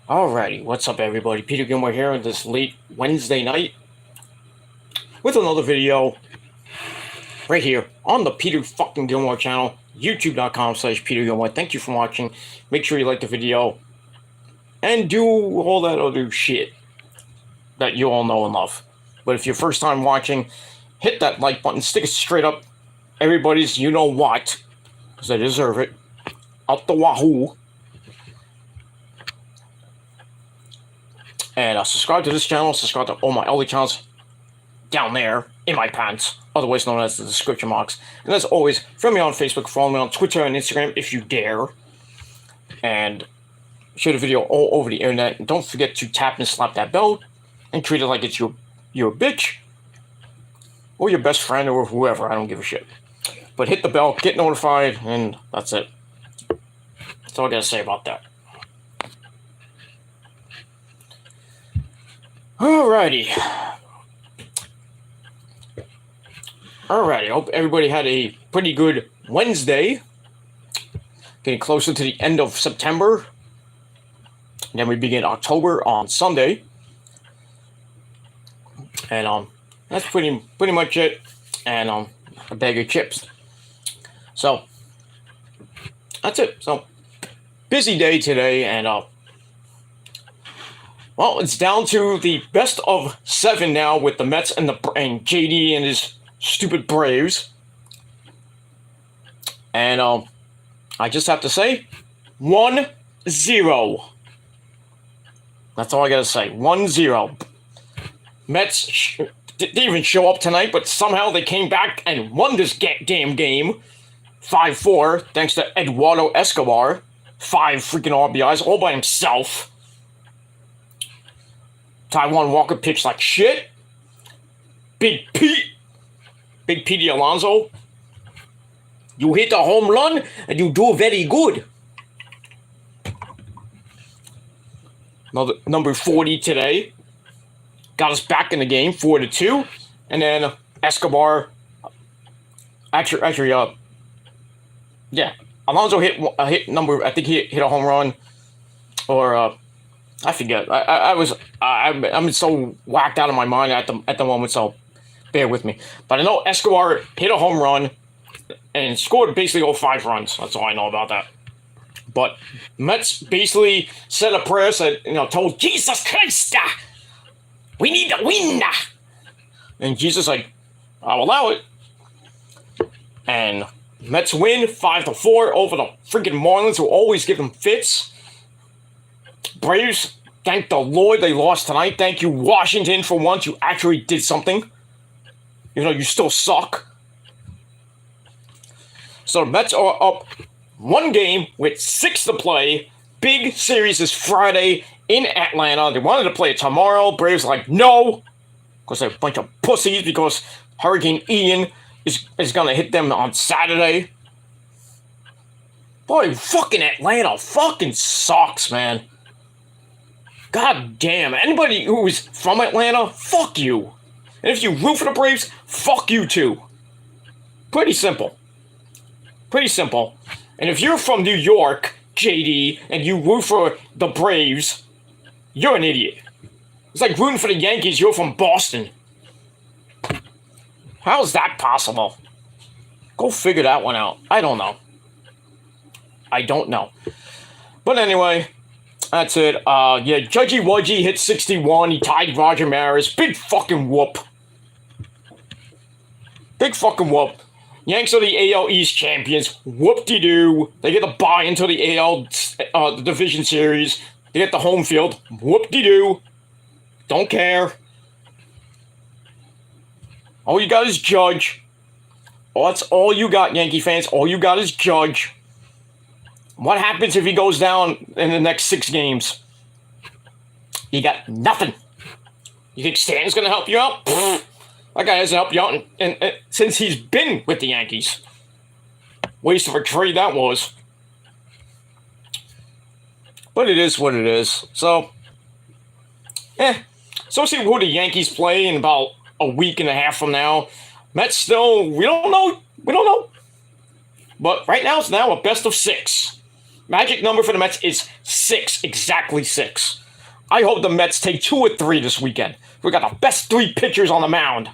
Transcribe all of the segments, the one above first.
Alrighty, what's up everybody? Peter Gilmore here on this late Wednesday night with another video right here on the Peter fucking Gilmore channel, youtube.com/Peter Gilmore. Thank you for watching. Make sure you like the video and do all that other shit that you all know and love. But if you're first time watching, hit that like button, stick it straight up everybody's you know what, because they deserve it, out the wahoo. And subscribe to this channel, subscribe to all my other channels down there in my pants, otherwise known as the description box. And as always, friend me on Facebook, follow me on Twitter and Instagram if you dare. And share the video all over the internet. And don't forget to tap and slap that bell and treat it like it's your bitch or your best friend or whoever. I don't give a shit. But hit the bell, get notified, and that's it. That's all I gotta say about that. Alrighty. I hope everybody had a pretty good Wednesday. Getting closer to the end of September. And then we begin October on Sunday. And that's pretty much it. And a bag of chips. So that's it. So busy day today, and well, it's down to the best of 7 now with the Mets and JD and his stupid Braves. And I just have to say, 1-0. That's all I gotta say. 1-0. Mets didn't even show up tonight, but somehow they came back and won this damn game. 5-4, thanks to Eduardo Escobar. 5 freaking RBIs all by himself. Taiwan Walker pitched like shit. Big Petey Alonso, you hit a home run and you do very good. Number 40 today got us back in the game, 4-2, and then Escobar. Alonso hit number. I think he hit a home run, or I forget. I'm so whacked out of my mind at the moment, so bear with me. But I know Escobar hit a home run and scored basically all 5 runs. That's all I know about that. But Mets basically said a prayer, told Jesus Christ, we need to win. And Jesus like, I'll allow it. And Mets win 5-4 over the freaking Marlins, who always give them fits. Braves, thank the Lord they lost tonight. Thank you, Washington, for once you actually did something. Even though you still suck. So the Mets are up 1 game with 6 to play. Big series is Friday in Atlanta. They wanted to play it tomorrow. Braves are like, no. Because they're a bunch of pussies because Hurricane Ian is going to hit them on Saturday. Boy, fucking Atlanta fucking sucks, man. God damn. Anybody who is from Atlanta, fuck you. And if you root for the Braves, fuck you too. Pretty simple. Pretty simple. And if you're from New York, JD, and you root for the Braves, you're an idiot. It's like rooting for the Yankees, you're from Boston. How is that possible? Go figure that one out. I don't know. But anyway, that's it. Judgy Wudgy hit 61. He tied Roger Maris. Big fucking whoop. Big fucking whoop. Yanks are the AL East champions. Whoop-de-doo. They get the bye into the AL the Division Series. They get the home field. Whoop-de-doo. Don't care. All you got is Judge. That's all you got, Yankee fans. All you got is Judge. What happens if he goes down in the next 6 games? You got nothing. You think Stanton's going to help you out? Pfft. That guy hasn't helped you out and since he's been with the Yankees. Waste of a trade that was. But it is what it is. So, So see who the Yankees play in about a week and a half from now. Mets still, we don't know. But right now it's now a best of 6. magic number for the Mets is 6, exactly 6. I hope the Mets take 2 or 3 this weekend. We got the best 3 pitchers on the mound.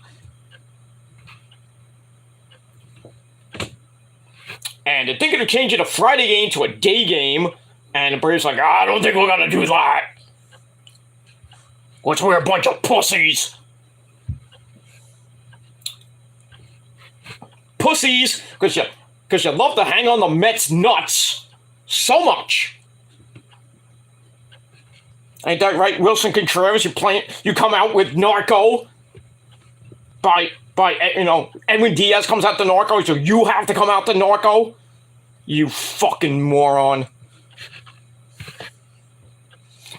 And they're thinking of changing a Friday game to a day game. And the Braves like, I don't think we're going to do that. Which we're a bunch of pussies. Pussies, because you love to hang on the Mets' nuts so much. Ain't that right, Wilson Contreras? You come out with Narco by Edwin Diaz comes out to Narco, so you have to come out to Narco. You fucking moron.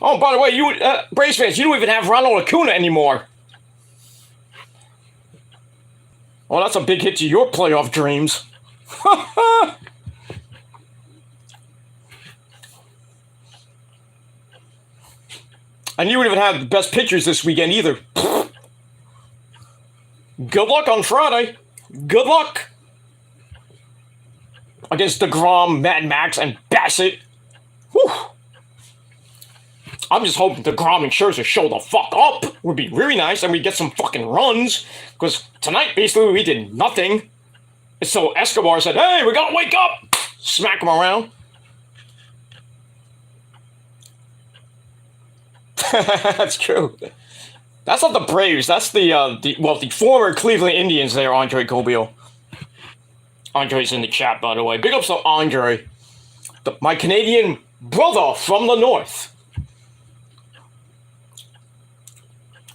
Oh, by the way, you Braves fans, you don't even have Ronald Acuna anymore. Well, that's a big hit to your playoff dreams. And you wouldn't even have the best pitchers this weekend either. Good luck on Friday. Good luck. Against DeGrom, Mad Max, and Bassett. Whew. I'm just hoping DeGrom and Scherzer show the fuck up. Would be really nice, and we get some fucking runs. Because tonight, basically, we did nothing. And so Escobar said, hey, we gotta wake up. Smack him around. That's true. That's not the Braves. That's the former Cleveland Indians there, Andre Coolio. Andre's in the chat, by the way. Big ups to Andre, my Canadian brother from the north.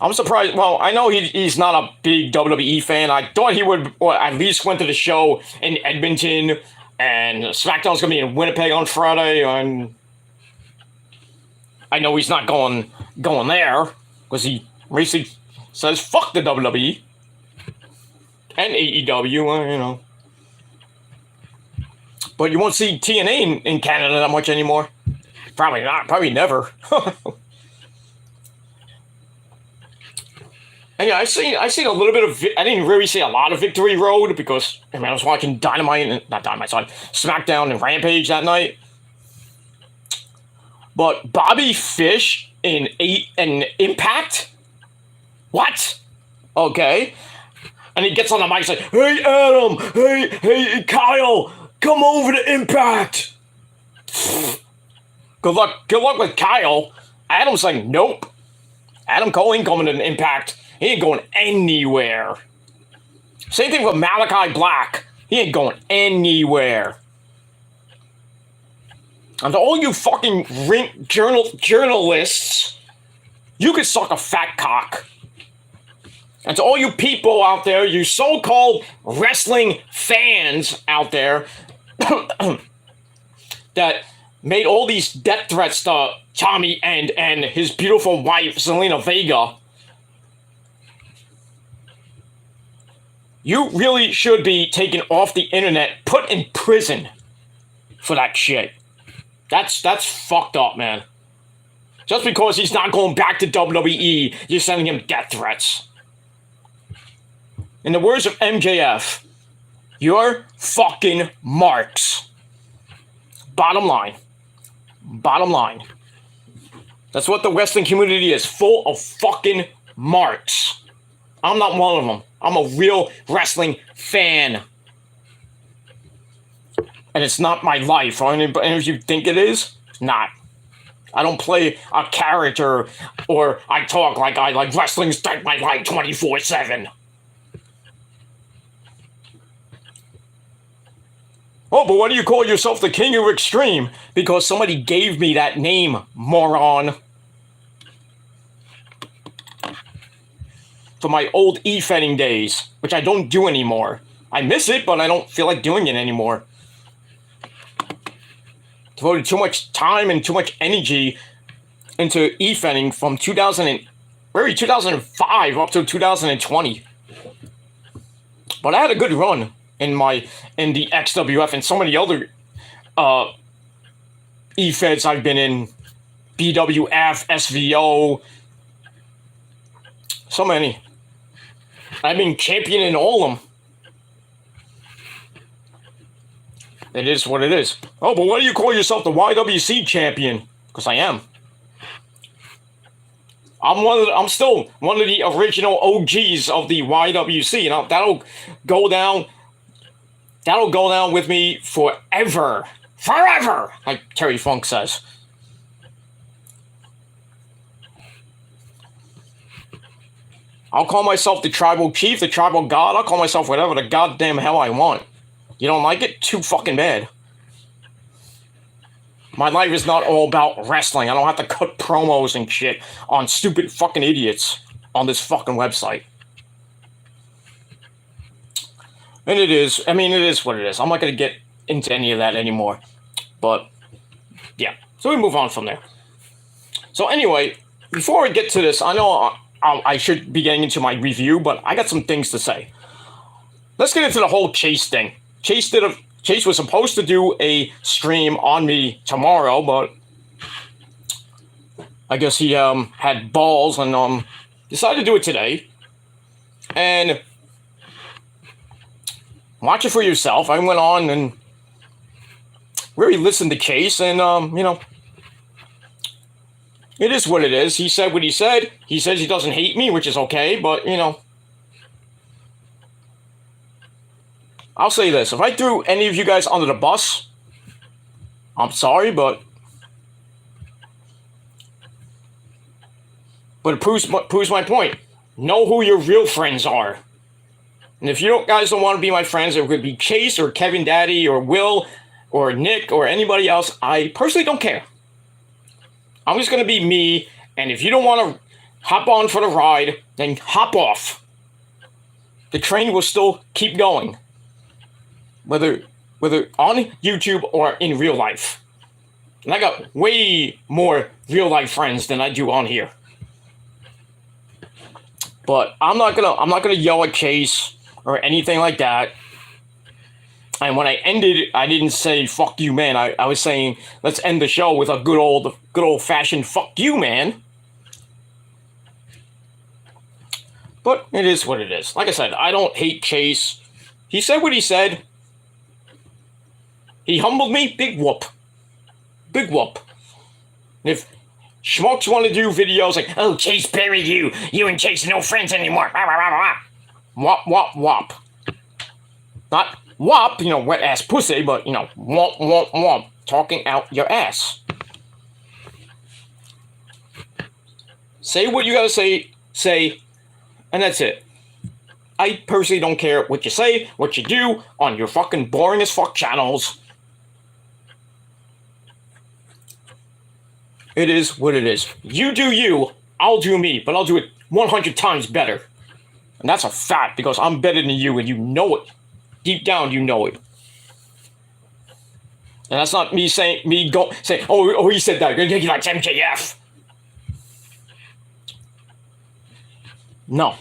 I'm surprised. Well, I know he's not a big WWE fan. I thought he would at least went to the show in Edmonton, and SmackDown's going to be in Winnipeg on Friday, and I know he's not going there because he basically says fuck the WWE and AEW, But you won't see TNA in Canada that much anymore. Probably not. Probably never. And yeah, I seen a little bit of. I didn't really see a lot of Victory Road because I was watching SmackDown and Rampage that night. But Bobby Fish in Impact? What? Okay. And he gets on the mic and says, hey, Adam, hey, Kyle, come over to Impact. Good luck with Kyle. Adam's like, nope. Adam Cole ain't coming to an Impact. He ain't going anywhere. Same thing with Malachi Black. He ain't going anywhere. And to all you fucking journalists, you could suck a fat cock. And to all you people out there, you so-called wrestling fans out there that made all these death threats to Tommy and his beautiful wife, Zelina Vega, you really should be taken off the internet, put in prison for that shit. That's fucked up, man. Just because he's not going back to WWE, you're sending him death threats. In the words of MJF, you're fucking marks. Bottom line. That's what the wrestling community is, full of fucking marks. I'm not one of them. I'm a real wrestling fan. And it's not my life. Or any of you think it is? It's not. I don't play a character or I talk like wrestling's like my life 24/7. Oh, but why do you call yourself the King of Extreme? Because somebody gave me that name, moron. For my old e-fetting days, which I don't do anymore. I miss it, but I don't feel like doing it anymore. Devoted too much time and too much energy into e-fetting from 2005 up to 2020. But I had a good run in the XWF and so many other e-feds I've been in. BWF, SVO, so many. I've been champion in all of them. It is what it is. Oh, but why do you call yourself the YWC champion? Because I am. I'm still one of the original OGs of the YWC. You know, that'll go down with me forever. Forever, like Terry Funk says. I'll call myself the tribal chief, the tribal god. I'll call myself whatever the goddamn hell I want. You don't like it? Too fucking bad. My life is not all about wrestling. I don't have to cut promos and shit on stupid fucking idiots on this fucking website. And it is what it is. I'm not going to get into any of that anymore. But, yeah. So we move on from there. So anyway, before we get to this, I know I should be getting into my review, but I got some things to say. Let's get into the whole Chase thing. Chase was supposed to do a stream on me tomorrow, but I guess he had balls and decided to do it today. And watch it for yourself. I went on and really listened to Chase, and you know, it is what it is. He said what he said. He says he doesn't hate me, which is okay, but you know, I'll say this. If I threw any of you guys under the bus, I'm sorry, but it proves my point. Know who your real friends are. And if you guys don't want to be my friends, it could be Chase or Kevin Daddy or Will or Nick or anybody else. I personally don't care. I'm just going to be me, and if you don't want to hop on for the ride, then hop off. The train will still keep going. Whether on YouTube or in real life. And I got way more real life friends than I do on here. But I'm not gonna yell at Chase or anything like that. And when I ended it, I didn't say fuck you, man. I was saying let's end the show with a good old fashioned fuck you, man. But it is what it is. Like I said, I don't hate Chase. He said what he said. He humbled me. Big whoop. Big whoop. If schmucks want to do videos like, oh, Chase buried you. You and Chase are no friends anymore. Wop, wop, wop. Not wop, you know, wet ass pussy, but, you know, womp, womp, womp. Talking out your ass. Say what you gotta say, and that's it. I personally don't care what you say, what you do on your fucking boring as fuck channels. It is what it is. You do you, I'll do me, but I'll do it 100 times better. And that's a fact, because I'm better than you, and you know it. Deep down, you know it. And that's not me saying, oh, he said that, he likes MJF. No.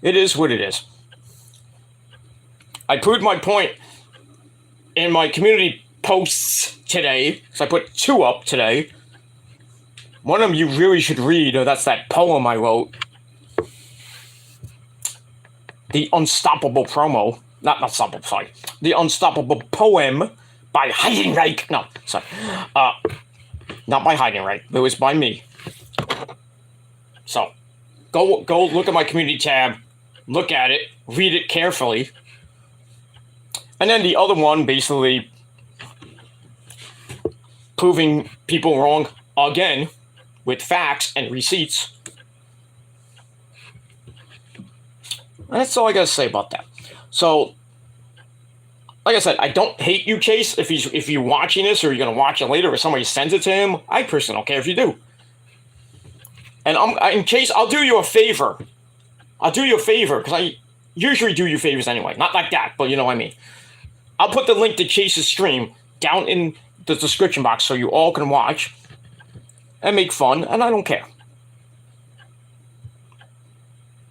It is what it is. I proved my point in my community posts today, because I put 2 up today. One of them you really should read, that's that poem I wrote. The Unstoppable promo. Not Unstoppable, sorry. The Unstoppable poem by Heidenreich. No, sorry. Not by Heidenreich. It was by me. So, go look at my community tab. Look at it. Read it carefully. And then the other one, basically proving people wrong again with facts and receipts. And that's all I gotta say about that. So, like I said, I don't hate you, Chase. If you're watching this, or you're gonna watch it later, or somebody sends it to him, I personally don't care if you do. And in Chase, I'll do you a favor. I'll do you a favor, because I usually do you favors anyway. Not like that, but you know what I mean. I'll put the link to Chase's stream down in the description box so you all can watch and make fun, and I don't care.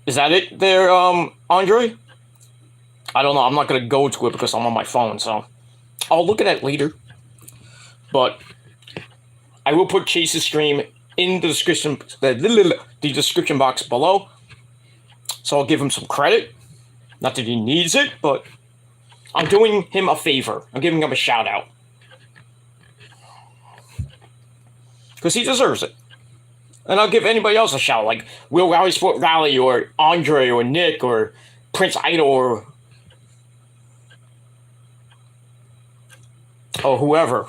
Is that it there, Andre? I don't know. I'm not going to go to it because I'm on my phone, so I'll look at it later. But I will put Chase's stream in the description box below, so I'll give him some credit. Not that he needs it, but I'm doing him a favor. I'm giving him a shout out. Because he deserves it. And I'll give anybody else a shout, like Will Rally Sport Rally, or Andre, or Nick, or Prince Idol, or whoever.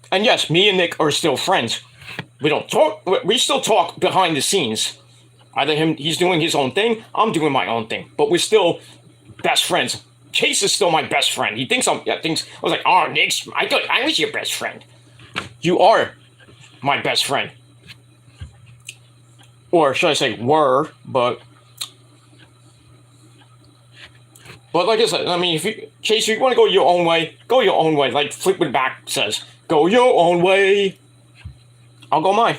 And yes, me and Nick are still friends. We don't talk. We still talk behind the scenes. Either he's doing his own thing, I'm doing my own thing. But we're still best friends. Chase is still my best friend. He thinks I was like, oh, Nick, I thought I was your best friend. You are my best friend. Or should I say were, but like I said, I mean, Chase, if you want to go your own way, go your own way. Like Fleetwood Mac says, go your own way. I'll go mine.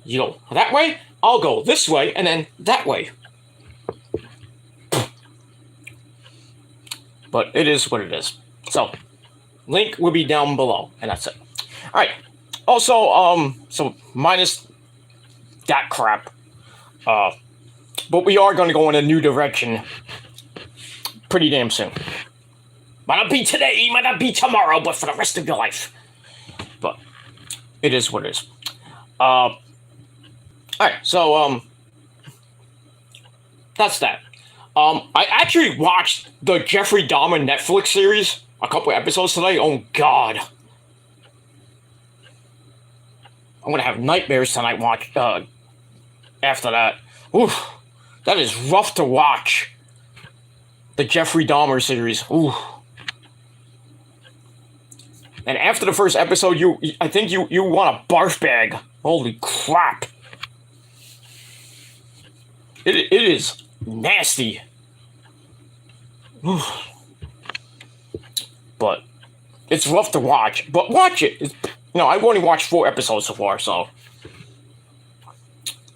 You go that way, I'll go this way, and then that way. But it is what it is. So, link will be down below, and that's it. All right. Also, so minus that crap, but we are going to go in a new direction pretty damn soon. Might not be today, might not be tomorrow, but for the rest of your life. But it is what it is. All right. So, that's that. I actually watched the Jeffrey Dahmer Netflix series, a couple episodes today. Oh, God. I'm going to have nightmares tonight after that. Oof. That is rough to watch. The Jeffrey Dahmer series. Ooh. And after the first episode, I think you want a barf bag. Holy crap. It is nasty. Oof. But it's rough to watch. But watch it. I've only watched 4 episodes so far, so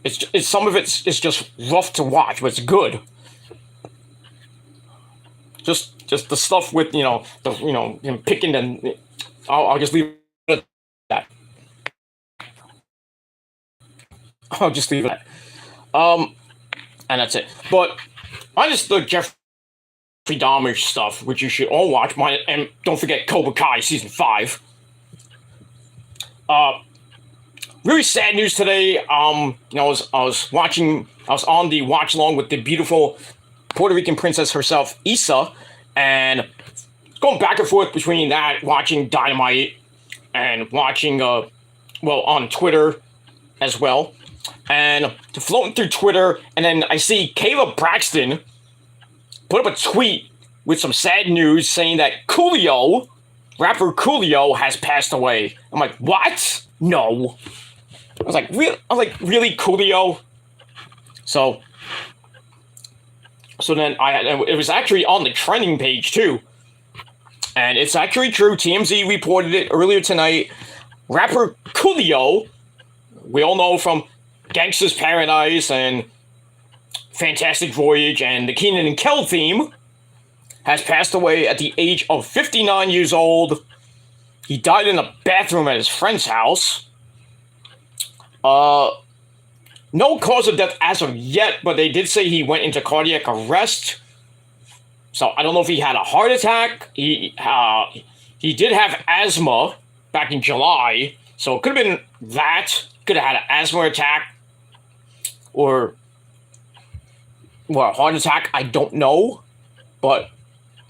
it's some of it's just rough to watch, but it's good. Just the stuff with him picking and I'll just leave it at that. I'll just leave it at that. And that's it. But I just the Jeffrey Dahmer stuff, which you should all watch. And don't forget Cobra Kai season 5. Really sad news today. I was on the watch along with the beautiful Puerto Rican princess herself, Issa, and going back and forth between that, watching Dynamite, and watching on Twitter as well, and floating through Twitter, and then I see Caleb Braxton put up a tweet with some sad news saying that Coolio, rapper Coolio, has passed away. I'm like, what? No. I was like, really, Coolio? So then it was actually on the trending page too. And it's actually true. TMZ reported it earlier tonight. Rapper Coolio, we all know from Gangsta's Paradise and Fantastic Voyage and the Kenan and Kel theme, has passed away at the age of 59 years old. He died in a bathroom at his friend's house. No cause of death as of yet, but they did say he went into cardiac arrest. So I don't know if he had a heart attack. He did have asthma back in July, so it could have been that. Could have had an asthma attack or a heart attack. I don't know, but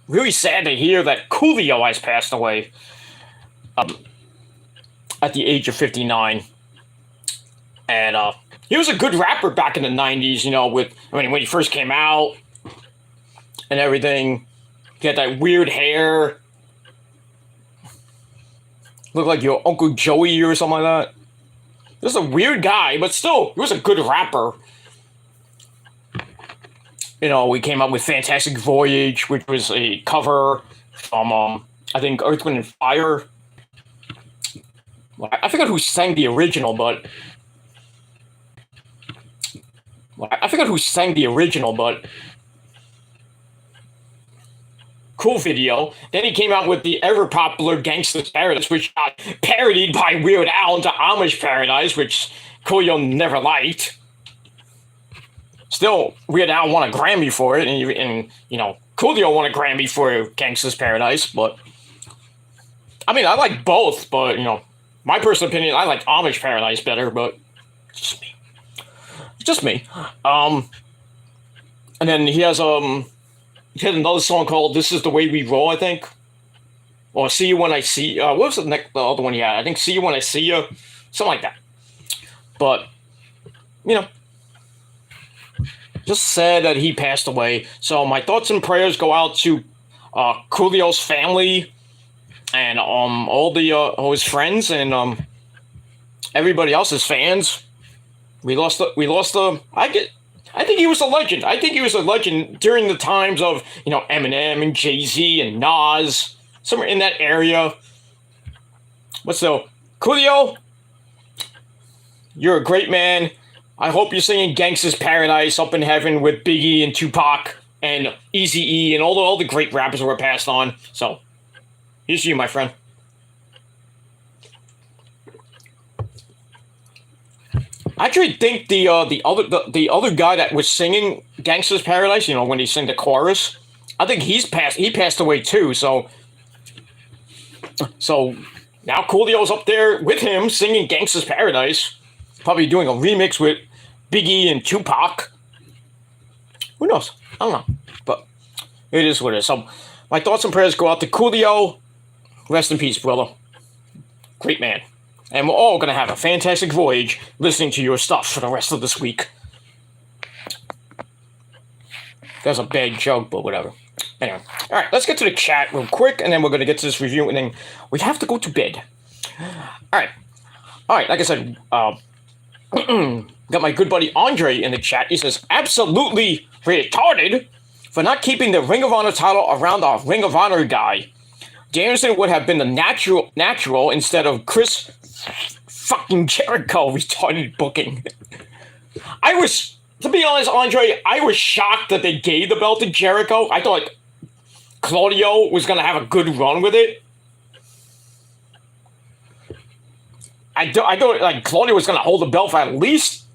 really sad to hear that Coolio has passed away at the age of 59. And he was a good rapper back in the 90s, when he first came out and everything. He had that weird hair. Looked like your Uncle Joey or something like that. He was a weird guy, but still, he was a good rapper. We came up with Fantastic Voyage, which was a cover from, I think, Earth, Wind, and Fire. I forgot who sang the original, but cool video. Then he came out with the ever popular Gangsta's Paradise, which got parodied by Weird Al into Amish Paradise, which Coolio never liked. Still, Weird Al won a Grammy for it, and Coolio won a Grammy for Gangsta's Paradise. But I mean, I like both, but my personal opinion, I like Amish Paradise better. But just me. And then he has another song called "This Is the Way We Roll," I think, or "See You When I See." What was the other one he had? I think "See You When I See You," something like that. But just sad that he passed away. So my thoughts and prayers go out to Coolio's family and all his friends and everybody else's fans. We lost. I think he was a legend. I think he was a legend during the times of Eminem and Jay-Z and Nas, somewhere in that area. But still, Coolio, you're a great man. I hope you're singing Gangsta's Paradise up in heaven with Biggie and Tupac and Eazy-E and all the great rappers that were passed on. So, here's to you, my friend. I actually think the other guy that was singing Gangsta's Paradise, when he sang the chorus, I think he passed away too. So now Coolio's up there with him singing Gangsta's Paradise, probably doing a remix with Biggie and Tupac. Who knows? I don't know, but it is what it is. So my thoughts and prayers go out to Coolio. Rest in peace, brother. Great man. And we're all going to have a fantastic voyage listening to your stuff for the rest of this week. That's a bad joke, but whatever. Anyway. All right, let's get to the chat real quick, and then we're going to get to this review, and then we have to go to bed. All right, like I said, got my good buddy Andre in the chat. He says, absolutely retarded for not keeping the Ring of Honor title around our Ring of Honor guy. Danielson would have been the natural instead of Chris fucking Jericho. Retarded booking. To be honest, Andre, I was shocked that they gave the belt to Jericho. I thought Claudio was going to have a good run with it. I thought like Claudio was going to hold the belt for at least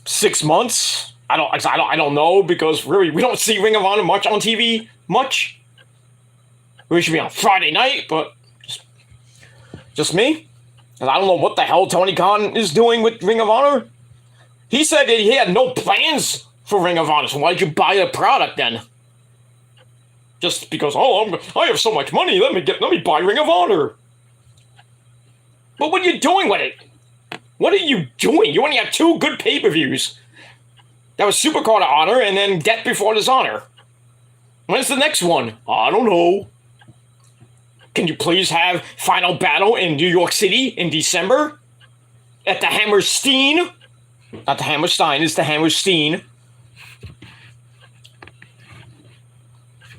6 months. I don't know, because really we don't see Ring of Honor much on TV. We should be on Friday night, but just me. And I don't know what the hell Tony Khan is doing with Ring of Honor. He said that he had no plans for Ring of Honor, so why'd you buy the product then? Just because, I have so much money, let me buy Ring of Honor. But what are you doing with it? What are you doing? You only have 2 good pay-per-views. That was Supercard of Honor and then Death Before Dishonor. When's the next one? I don't know. Can you please have Final Battle in New York City in December? At the Hammerstein? Not the Hammerstein, it's the Hammerstein.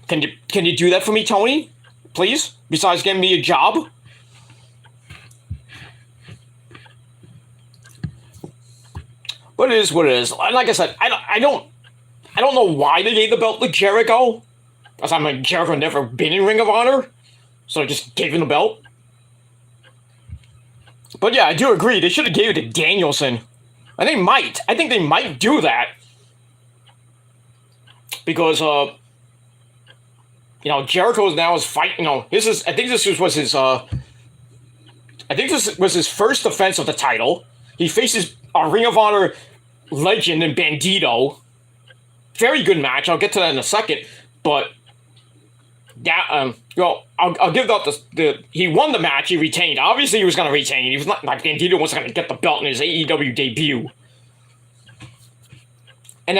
Can you do that for me, Tony? Please? Besides getting me a job? But it is what it is. Like I said, I don't know why they gave the belt to Jericho. Because Jericho never been in Ring of Honor. So I just gave him the belt. But yeah, I do agree. They should have gave it to Danielson. And they might. I think they might do that. Because, Jericho now is fighting. I think this was his first defense of the title. He faces a Ring of Honor legend in Bandito. Very good match. I'll get to that in a second. But that, I'll give that he won the match. He retained. Obviously, he was going to retain. He was not like Bandito wasn't going to get the belt in his AEW debut. And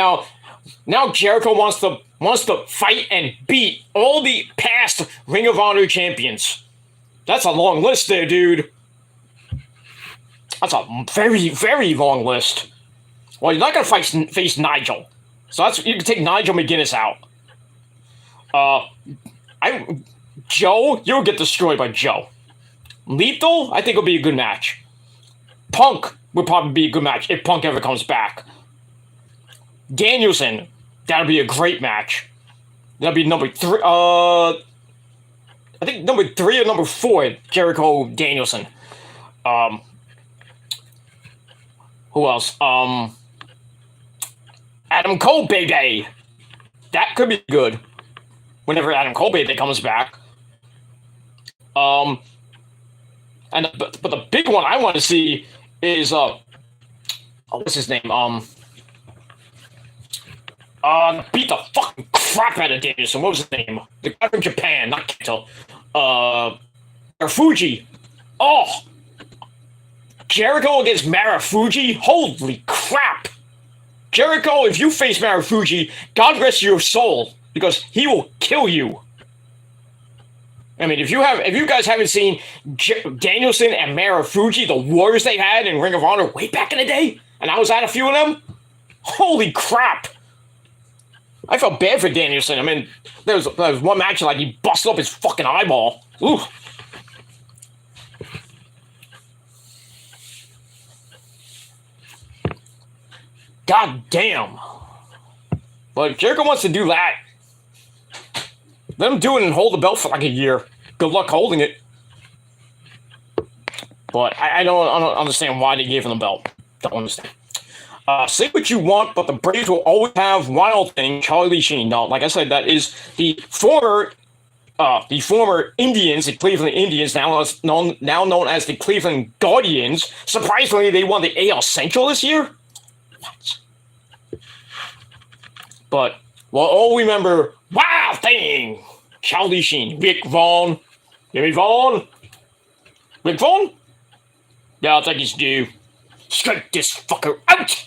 now Jericho wants to fight and beat all the past Ring of Honor champions. That's a long list there, dude. That's a very, very long list. Well, you're not going to face Nigel. So you can take Nigel McGuinness out. Joe, you'll get destroyed by Joe. Lethal, I think will be a good match. Punk would probably be a good match if Punk ever comes back. Danielson, that'll be a great match. That'd be number 3. I think number 3 or number 4, Jericho Danielson. Who else? Adam Cole, baby. That could be good. Whenever Adam Cole, baby, comes back. And but the big one I want to see is what's his name? Beat the fucking crap out of Danielson. What was his name? The guy from Japan, not Kento. Marufuji. Oh, Jericho against Marufuji. Holy crap! Jericho, if you face Marufuji, God rest your soul, because he will kill you. I mean, if you guys haven't seen Danielson and Marufuji, the wars they had in Ring of Honor way back in the day, and I was at a few of them, holy crap! I felt bad for Danielson. I mean, there was one match like he busted up his fucking eyeball. Ooh. God damn. But if Jericho wants to do that, let him do it and hold the belt for like a year. Good luck holding it. But I don't understand why they gave him the belt. Don't understand. Say what you want, but the Braves will always have Wild Thing, Charlie Sheen. Now, like I said, that is the former Indians, the Cleveland Indians, now known as the Cleveland Guardians. Surprisingly, they won the AL Central this year. What? But we'll all remember Wild Thing, Charlie Sheen, Rick Vaughn. Jimmy Vaughn? Rick Vaughn? Yeah, I'll take his due. Strike this fucker out!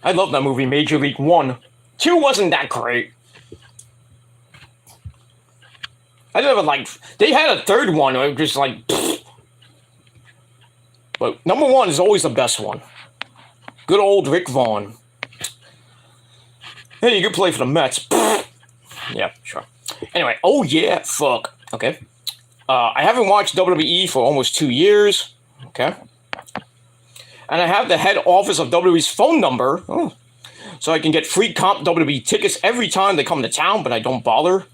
I love that movie, Major League 1. 2 wasn't that great. I never they had a third one, it was just like, pfft. But number 1 is always the best one. Good old Rick Vaughn. Hey, you could play for the Mets. Pfft. Yeah, sure. Anyway, oh yeah, fuck. Okay. I haven't watched WWE for almost 2 years. Okay. And I have the head office of WWE's phone number. Oh, so I can get free comp WWE tickets every time they come to town, but I don't bother.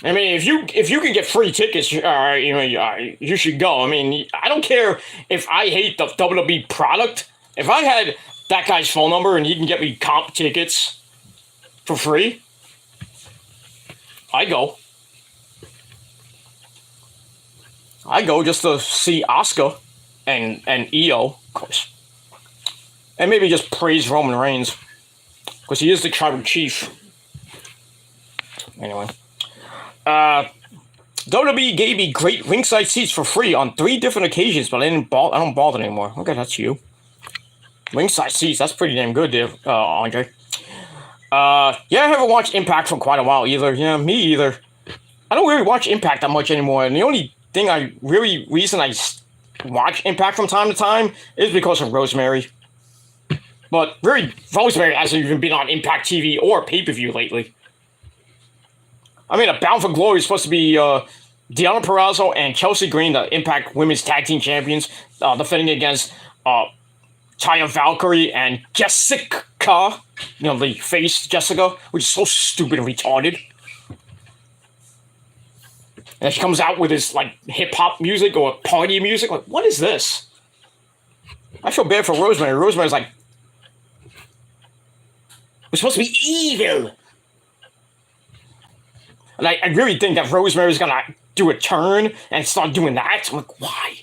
I mean, if you can get free tickets, you should go. I mean, I don't care if I hate the WWE product. If I had that guy's phone number and he can get me comp tickets for free, I go. I go just to see Asuka and Io, of course. And maybe just praise Roman Reigns, because he is the tribal chief. Anyway. WWE gave me great ringside seats for free on 3 different occasions, but I don't bother anymore. Okay, that's you. Ringside seats, that's pretty damn good, there, Andre. Yeah, I haven't watched Impact for quite a while either. Yeah, me either. I don't really watch Impact that much anymore, and the only reason I watch Impact from time to time is because of Rosemary. But really, Rosemary hasn't even been on Impact TV or pay-per-view lately. I mean, a Bound for Glory is supposed to be Deonna Purrazzo and Chelsea Green, the Impact Women's Tag Team Champions, defending against Taya Valkyrie and Jessica, the face Jessica, which is so stupid and retarded. And she comes out with this, hip-hop music or party music. Like, what is this? I feel bad for Rosemary. Rosemary's like, we're supposed to be evil. And I really think that Rosemary's going to do a turn and start doing that. I'm like, why?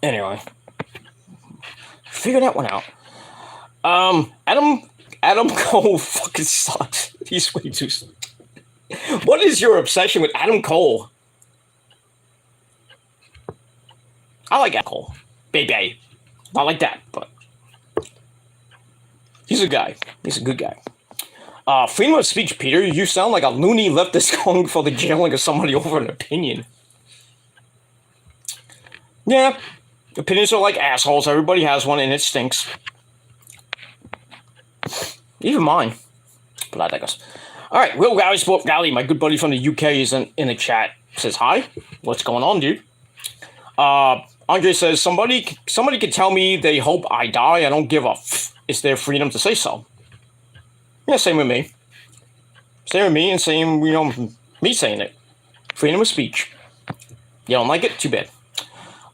Anyway. Figure that one out. Adam Cole fucking sucks. He's way too... What is your obsession with Adam Cole? I like Adam Cole. Baby. Not like that, but... He's a guy. He's a good guy. Freedom of speech, Peter. You sound like a loony leftist calling for the jailing of somebody over an opinion. Yeah. Opinions are like assholes. Everybody has one, and it stinks. Even mine. But I digress. Alright, Will Galley, Sport Galley, my good buddy from the UK, is in the chat. Says, hi. What's going on, dude? Andre says, somebody can tell me they hope I die. I don't give a f. It's their freedom to say so. Yeah, same with me. Same with me, and same, me saying it. Freedom of speech. You don't like it? Too bad.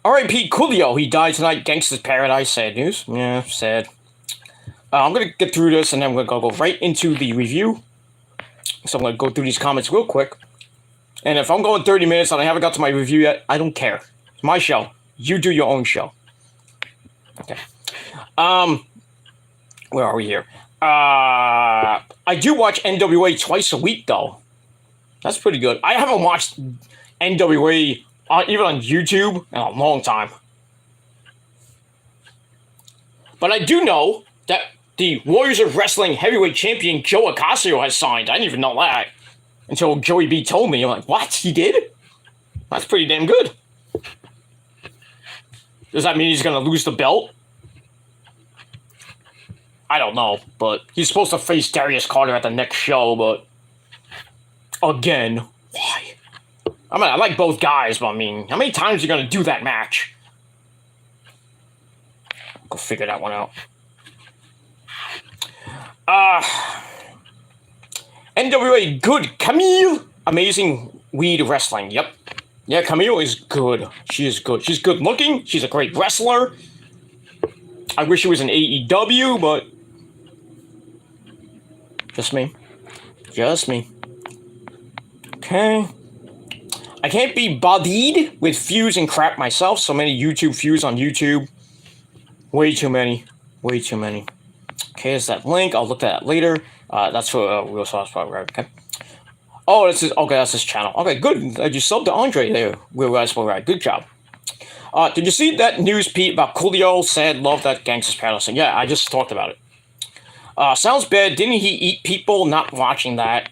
R.I.P. Coolio. He died tonight. Gangsta's Paradise. Sad news. Yeah, sad. I'm going to get through this, and then we're going to go right into the review. So I'm going to go through these comments real quick. And if I'm going 30 minutes and I haven't got to my review yet, I don't care. It's my show. You do your own show. Okay. Where are we here? I do watch NWA twice a week, though. That's pretty good. I haven't watched NWA even on YouTube in a long time. But I do know that the Warriors of Wrestling heavyweight champion Joe Ocasio has signed. I didn't even know that until Joey B told me. I'm like, what? He did? That's pretty damn good. Does that mean he's going to lose the belt? I don't know, but he's supposed to face Darius Carter at the next show, but again, why? I mean, I like both guys, but I mean, how many times are you going to do that match? Go figure that one out. NWA good. Camille, amazing weed wrestling. Yep. Yeah, Camille is good. She is good. She's good looking. She's a great wrestler. I wish she was in AEW, but just me. Just me. Okay. I can't be bothered with views and crap myself. So many YouTube views on YouTube. Way too many. Way too many. Okay, there's that link. I'll look at that later. That's for Real Sauce Spot, right? Okay. Oh, that's his channel. Okay, good. You subbed to Andre there. Real Sauce Spot, right? Good job. Did you see that news, Pete, about Coolio? Said, love that Gangsta's Paradise. Yeah, I just talked about it. Sounds bad. Didn't he eat people? Not watching that.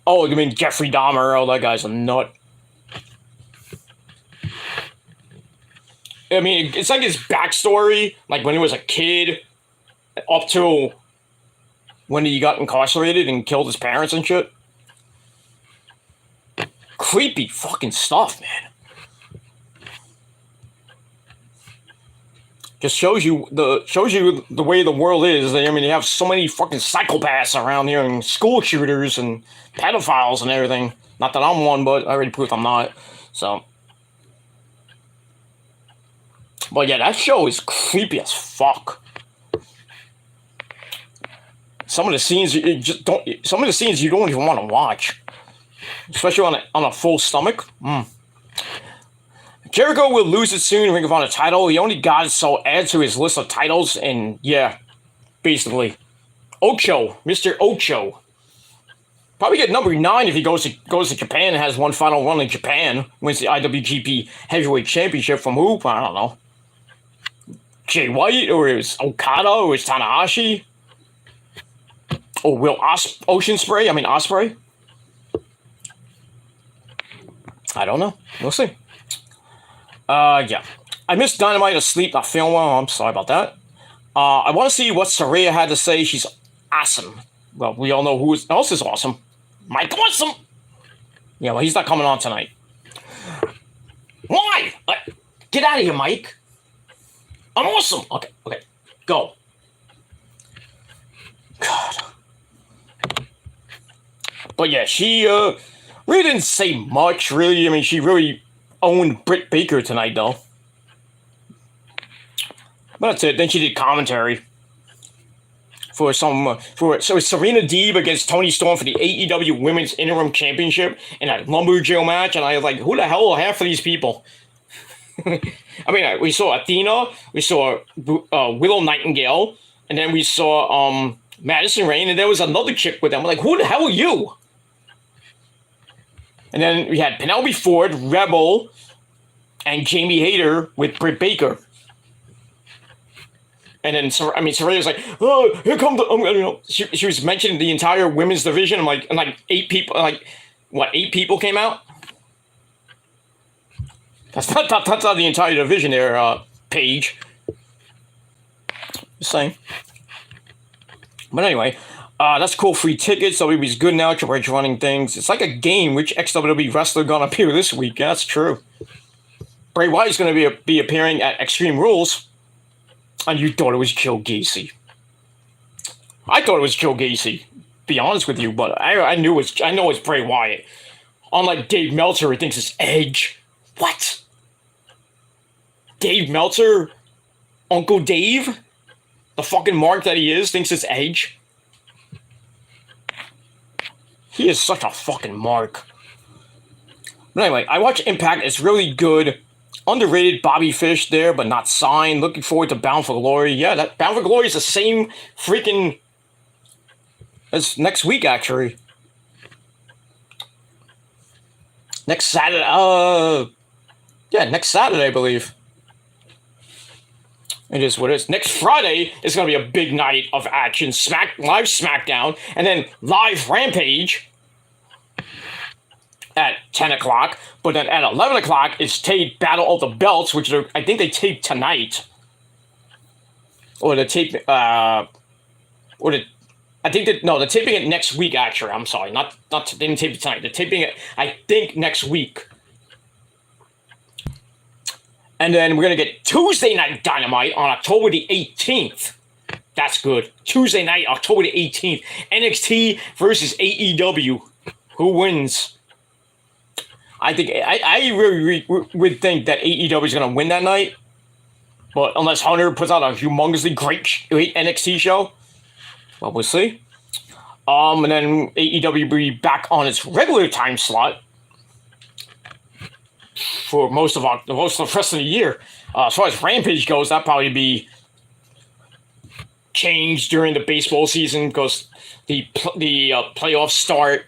Oh, you mean Jeffrey Dahmer? Oh, that guy's a nut. I mean, it's like his backstory, like when he was a kid, up to when he got incarcerated and killed his parents and shit. Creepy fucking stuff, man. Just shows you the way the world is. I mean, you have so many fucking psychopaths around here and school shooters and pedophiles and everything. Not that I'm one, but I already proved I'm not. So, but yeah, that show is creepy as fuck. Some of the scenes Some of the scenes you don't even want to watch, especially on a full stomach. Jericho will lose it soon. Ring of Honor title. He only got it so add to his list of titles, and yeah, basically, Ocho, Mr. Ocho. Probably get number 9 if he goes to Japan and has one final run in Japan. Wins the IWGP Heavyweight Championship from who? I don't know. Jay White, or it was Okada, or it was Tanahashi. Or Will Ospreay? I don't know. We'll see. Yeah. I missed Dynamite asleep, not feeling well. I'm sorry about that. I want to see what Saraya had to say. She's awesome. Well, we all know who else is awesome. Mike Awesome! Yeah, well, he's not coming on tonight. Why? Get out of here, Mike. I'm awesome. Okay. Go. God. But yeah, she really didn't say much, really. I mean, she really owned Britt Baker tonight, though. But that's it. Then she did commentary for Serena Deeb against Toni Storm for the AEW Women's Interim Championship in a Lumberjill match, and I was like, who the hell are half of these people? I mean, we saw Athena, we saw Willow Nightingale, and then we saw Madison Rayne, and there was another chick with them. I'm like, who the hell are you? And then we had Penelope Ford, Rebel, and Jamie Hayter with Britt Baker. And then, Saraya was like, oh, here come the, she was mentioning the entire women's division. I'm like, and like 8 people, 8 people came out? That's not the entire division there, Paige. Just saying. But anyway, that's cool. Free tickets. WWE's good now. Triple H running things. It's like a game. Which ex-WWE wrestler gonna appear this week? Yeah, that's true. Bray Wyatt's going to be appearing at Extreme Rules, and you thought it was Joe Gacy. I thought it was Joe Gacy, be honest with you, but I know it's Bray Wyatt. Unlike Dave Meltzer, who thinks it's Edge. What? Dave Meltzer? Uncle Dave? The fucking mark that he is, thinks it's Edge? He is such a fucking mark. But anyway, I watch Impact. It's really good. Underrated Bobby Fish there, but not signed. Looking forward to Bound for Glory. Yeah, that Bound for Glory is the same freaking as next week, actually. Next Saturday. Next Saturday, I believe. It is what it is. Next Friday is going to be a big night of action. Live SmackDown, and then live Rampage at 10 o'clock. But then at 11 o'clock is taped Battle of the Belts, which I think they taped tonight. Or the tape, they're taping it next week, actually. I'm sorry. They didn't tape it tonight. They're taping it, I think, next week. And then we're going to get Tuesday Night Dynamite on October the 18th. That's good. Tuesday night, October the 18th. NXT versus AEW. Who wins? I think I really would think that AEW is going to win that night. But unless Hunter puts out a humongously great NXT show. Well, we'll see. And then AEW will be back on its regular time slot for most of the rest of the year. As far as Rampage goes, that'll probably be changed during the baseball season because the playoffs start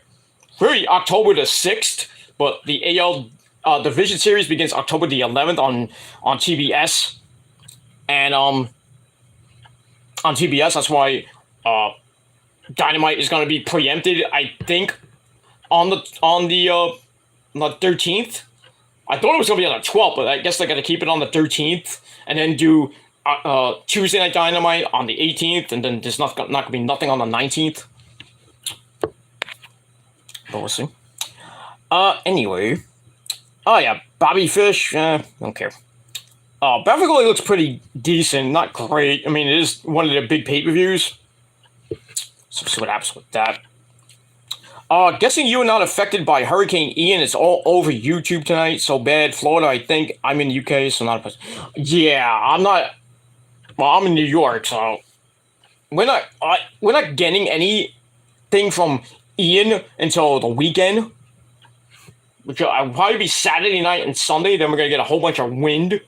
really October the 6th, but the AL Division Series begins October the 11th on TBS. And on TBS, that's why Dynamite is going to be preempted, I think, on the 13th. I thought it was going to be on the 12th, but I guess they're going to keep it on the 13th and then do Tuesday Night Dynamite on the 18th, and then there's not going to be nothing on the 19th. But we'll see. Anyway. Oh, yeah. Bobby Fish. Don't care. Bound for Glory looks pretty decent. Not great. I mean, it is one of the big pay-per-views. So see what happens with that. Guessing you are not affected by Hurricane Ian. It's all over YouTube tonight. So bad. Florida, I think. I'm in the UK, so not a... Yeah, I'm not... Well, I'm in New York, so... We're not getting anything from Ian until the weekend. Which will probably be Saturday night and Sunday. Then we're going to get a whole bunch of wind.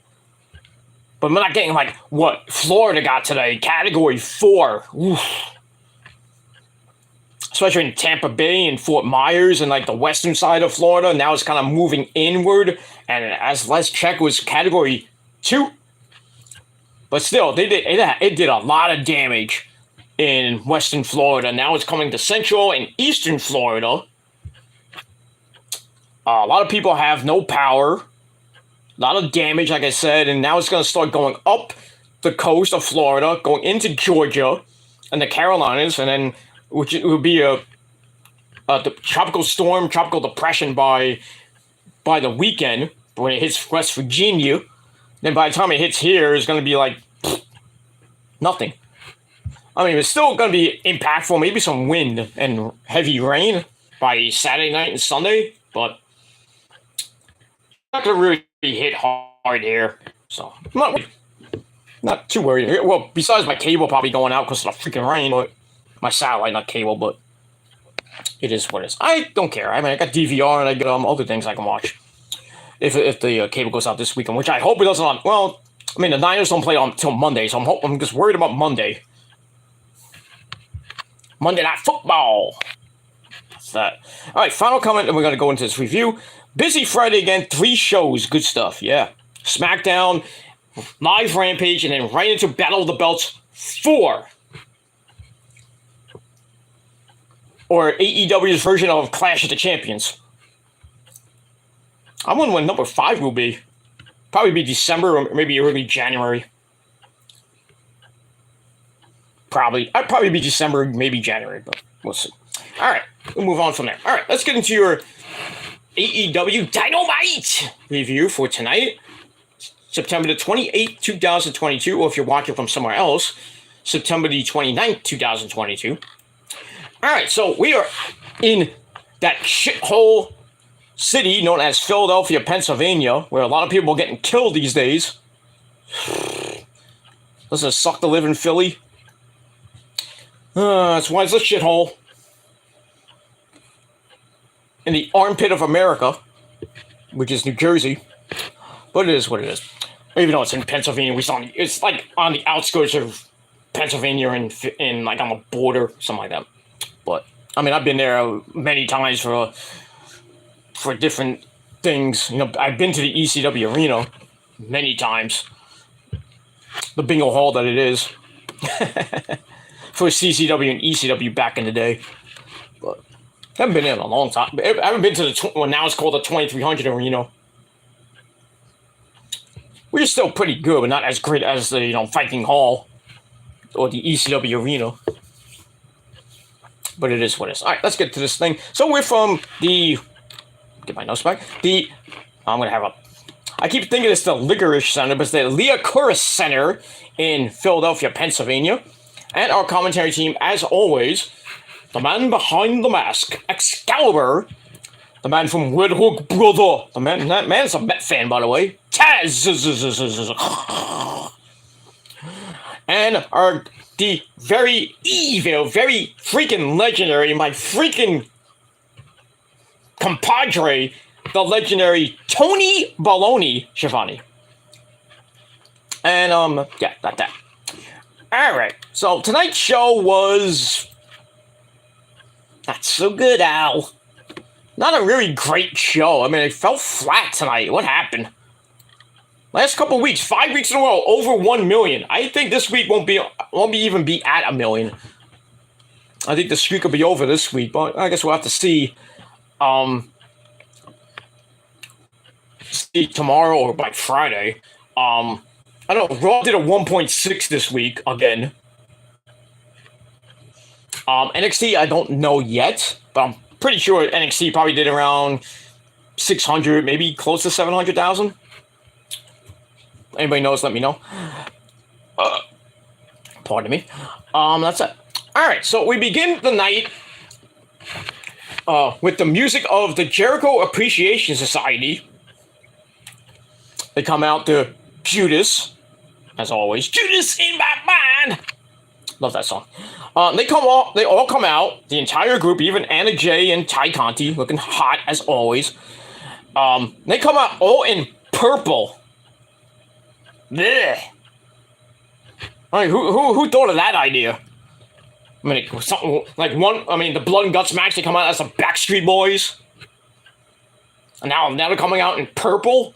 But we're not getting, like, what Florida got today. Category 4. Oof. Especially in Tampa Bay and Fort Myers and like the western side of Florida. Now it's kind of moving inward. And as let's check, was Category 2. But still, it did a lot of damage in western Florida. Now it's coming to central and eastern Florida. A lot of people have no power. A lot of damage, like I said. And now it's going to start going up the coast of Florida, going into Georgia and the Carolinas, and then which it would be the tropical storm, tropical depression by the weekend when it hits West Virginia. Then by the time it hits here, it's going to be like nothing. I mean, it's still going to be impactful. Maybe some wind and heavy rain by Saturday night and Sunday, but not going to really hit hard here. So I'm not too worried. Well, besides my cable probably going out because of the freaking rain, but my satellite, not cable, but it is what it is. I don't care. I mean, I got DVR and I got other things I can watch if the cable goes out this weekend, which I hope it doesn't. Well, I mean, the Niners don't play until Monday, so I'm just worried about Monday. Monday Night Football. That's that. All right, final comment, and we're going to go into this review. Busy Friday again, 3 shows. Good stuff, yeah. SmackDown, live Rampage, and then right into Battle of the Belts 4. Or AEW's version of Clash of the Champions. I wonder when number 5 will be. Probably be December or maybe early January. I'd probably be December, maybe January, but we'll see. All right, we'll move on from there. All right, let's get into your AEW Dynamite review for tonight. September the 28th, 2022, or if you're watching from somewhere else, September the 29th, 2022. All right, so we are in that shithole city known as Philadelphia, Pennsylvania, where a lot of people are getting killed these days. Doesn't it suck to live in Philly? That's why it's a shithole. In the armpit of America, which is New Jersey. But it is what it is. Even though it's in Pennsylvania, it's like on the outskirts of Pennsylvania and in like on the border, something like that. But I mean, I've been there many times for different things. You know, I've been to the ECW arena many times. The bingo hall that it is for CCW and ECW back in the day. But I haven't been there in a long time. I haven't been to the now it's called the 2300 arena. We're still pretty good, but not as great as the Viking Hall or the ECW arena. But it is what it is. All right, let's get to this thing. So we're from the. Get my notes back. I'm gonna have a. I keep thinking it's the Licorice Center, but it's the Licorice Center in Philadelphia, Pennsylvania. And our commentary team, as always, the man behind the mask, Excalibur, the man from Red Hook Brother, that man's a Met fan, by the way, Taz, and the very evil, very freaking legendary, my freaking compadre, the legendary Tony Baloney Schiavone. And, yeah, that. Alright, so tonight's show was not so good, Al. Not a really great show. I mean, it felt flat tonight. What happened? Last couple weeks, 5 weeks in a row, over 1 million. I think this week won't even be at 1 million. I think the streak will be over this week, but I guess we'll have to see. See tomorrow or by Friday. I don't know. Raw did a 1.6 this week again. NXT, I don't know yet, but I'm pretty sure NXT probably did around 600, maybe close to 700,000. Anybody knows, let me know. Pardon me. That's it. All right, so we begin the night with the music of the Jericho Appreciation Society. They come out to Judas, as always. Judas in my mind. Love that song. They all come out, the entire group, even Anna Jay and Ty Conti, looking hot as always. They come out all in purple. Blech. I mean, who thought of that idea? I mean, something like the Blood and Guts match, they come out as the Backstreet Boys. And now they're coming out in purple.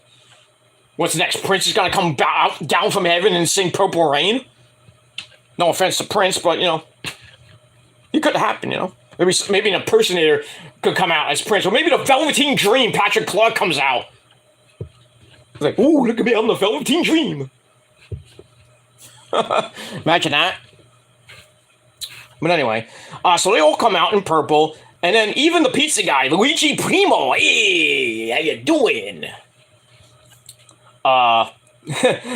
What's next? Prince is gonna come down from heaven and sing Purple Rain? No offense to Prince, but, it could happen, Maybe an impersonator could come out as Prince. Or maybe the Velveteen Dream, Patrick Clark, comes out. It's like, ooh, look at me, I'm the Velveteen Dream. Imagine that. But anyway, so they all come out in purple. And then even the pizza guy, Luigi Primo, hey, how you doing?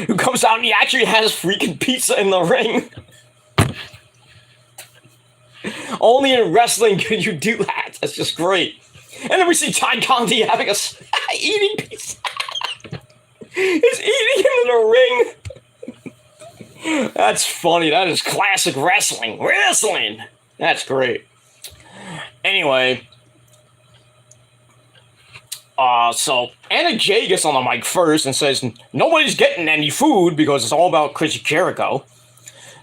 Who comes out and he actually has freaking pizza in the ring. Only in wrestling can you do that. That's just great. And then we see Ty Conti having eating pizza. He's eating in the ring. That's funny. That is classic wrestling. That's great. Anyway. So Anna Jay gets on the mic first and says nobody's getting any food because it's all about Chris Jericho.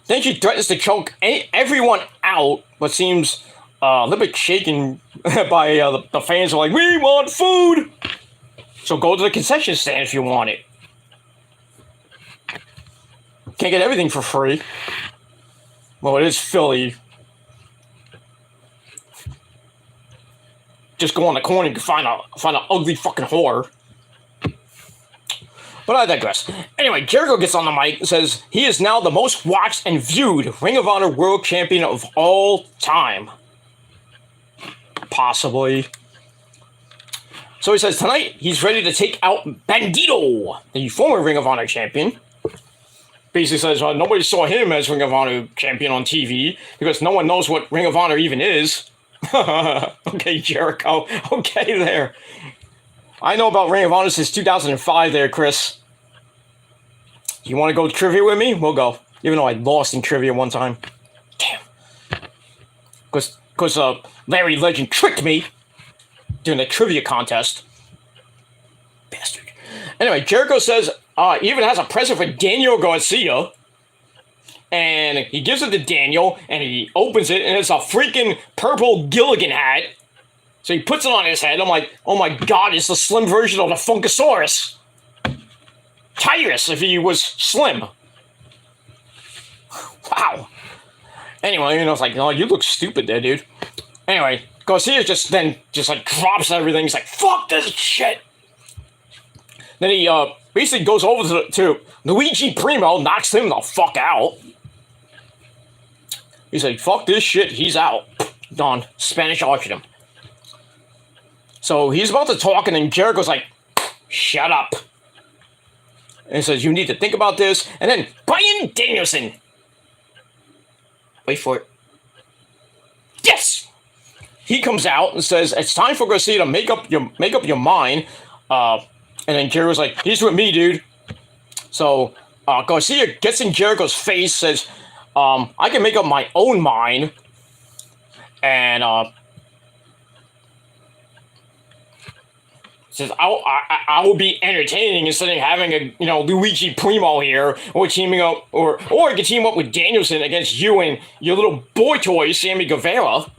Then she threatens to choke everyone out, but seems a little bit shaken by the fans are like, we want food! So go to the concession stand if you want it. Can't get everything for free. Well, it is Philly. Just go on the corner and you can find an ugly fucking whore. But I digress. Anyway, Jericho gets on the mic and says he is now the most watched and viewed Ring of Honor World Champion of all time. Possibly. So he says tonight he's ready to take out Bandito, the former Ring of Honor champion. Basically says nobody saw him as Ring of Honor champion on TV because no one knows what Ring of Honor even is. Okay, Jericho. Okay, there. I know about Ring of Honor since 2005 there, Chris. You want to go trivia with me? We'll go. Even though I lost in trivia one time. Damn. Because Larry Legend tricked me during the trivia contest. Bastard. Anyway, Jericho says he even has a present for Daniel Garcia. And he gives it to Daniel, and he opens it, and it's a freaking purple Gilligan hat. So he puts it on his head. I'm like, oh my god, it's the slim version of the Funkasaurus. Tyrus, if he was slim. Wow. Anyway, it's like, oh, you look stupid there, dude. Anyway, Garcia just like drops everything. He's like, fuck this shit. Then he basically goes over to Luigi Primo, knocks him the fuck out. He's like, fuck this shit, he's out. Done. Spanish archered him. So he's about to talk, and then Jericho's like, shut up. And he says, you need to think about this. And then Bryan Danielson. Wait for it. Yes! He comes out and says, it's time for Garcia to make up your mind. And then Jericho's like, he's with me, dude. So Garcia gets in Jericho's face, says, I can make up my own mind. And says, I will be entertaining instead of having a Luigi Primo here, or teaming up, or I could team up with Danielson against you and your little boy toy, Sammy Guevara.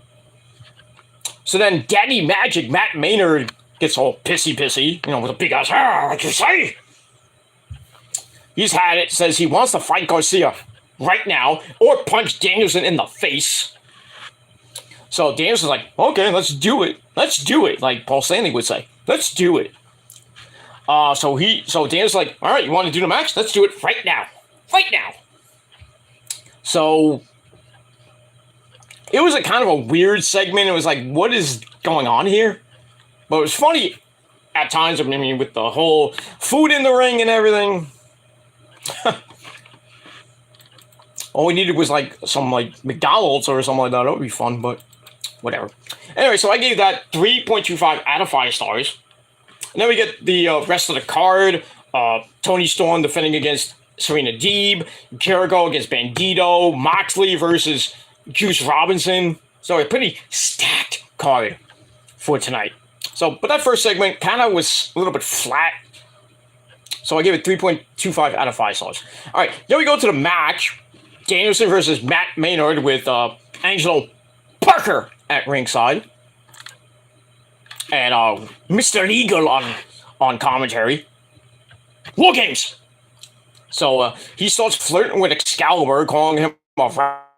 So then Daddy Magic Matt Maynard gets all pissy, with a big ass, what you say? He's had it, says he wants to fight Garcia right now, or punch Danielson in the face. So Danielson's like, okay, let's do it. Let's do it, like Paul Stanley would say. Let's do it. So Danielson's like, all right, you want to do the match? Let's do it right now. Right now. So it was a kind of a weird segment. It was like, what is going on here? But it was funny at times, with the whole food in the ring and everything. All we needed was some McDonald's or something like that. That would be fun, but whatever. Anyway, so I gave that 3.25 out of 5 stars. And then we get the rest of the card. Tony Storm defending against Serena Deeb. Jericho against Bandito. Moxley versus Juice Robinson. So a pretty stacked card for tonight. So, but that first segment kind of was a little bit flat. So I gave it 3.25 out of 5 stars. All right, then we go to the match. Danielson versus Matt Maynard with Angelo Parker at ringside. And Mr. Eagle on commentary. War Games! So he starts flirting with Excalibur, calling him a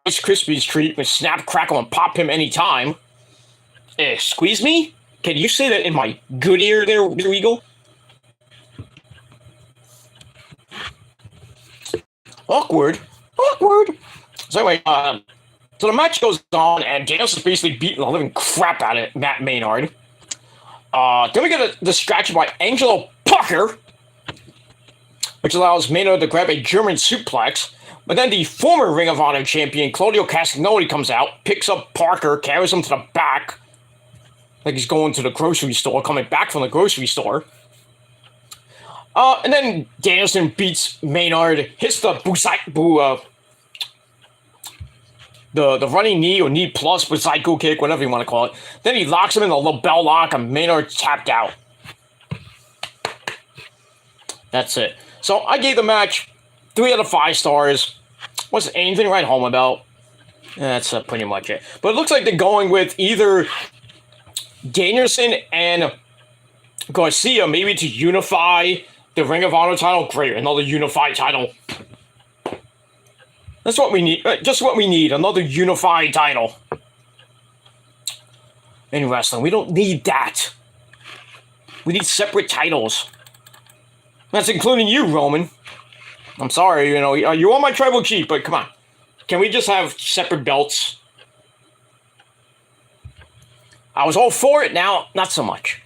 Rice Krispies treat with snap, crackle, and pop him anytime. Squeeze me? Can you say that in my good ear there, Mr. Eagle? Awkward. So anyway, so the match goes on, and Danielson's basically beating the living crap out of Matt Maynard. Then we get a distraction by Angelo Parker, which allows Maynard to grab a German suplex. But then the former Ring of Honor champion, Claudio Castagnoli, comes out, picks up Parker, carries him to the back, like he's going to the grocery store, coming back from the grocery store. And then Danielson beats Maynard, hits the the running knee or knee plus with psycho kick, whatever you want to call it. Then he locks him in the lapel lock, and Maynard tapped out. That's it. So I gave the match 3 out of 5 stars. Wasn't anything to write home about. That's pretty much it. But it looks like they're going with either Danielson and Garcia, maybe to unify the Ring of Honor title. Great, another unified title. That's what we need. Just what we need. Another unified title. In wrestling, we don't need that. We need separate titles. That's including you, Roman. I'm sorry, you want my tribal chief, but come on. Can we just have separate belts? I was all for it, now not so much.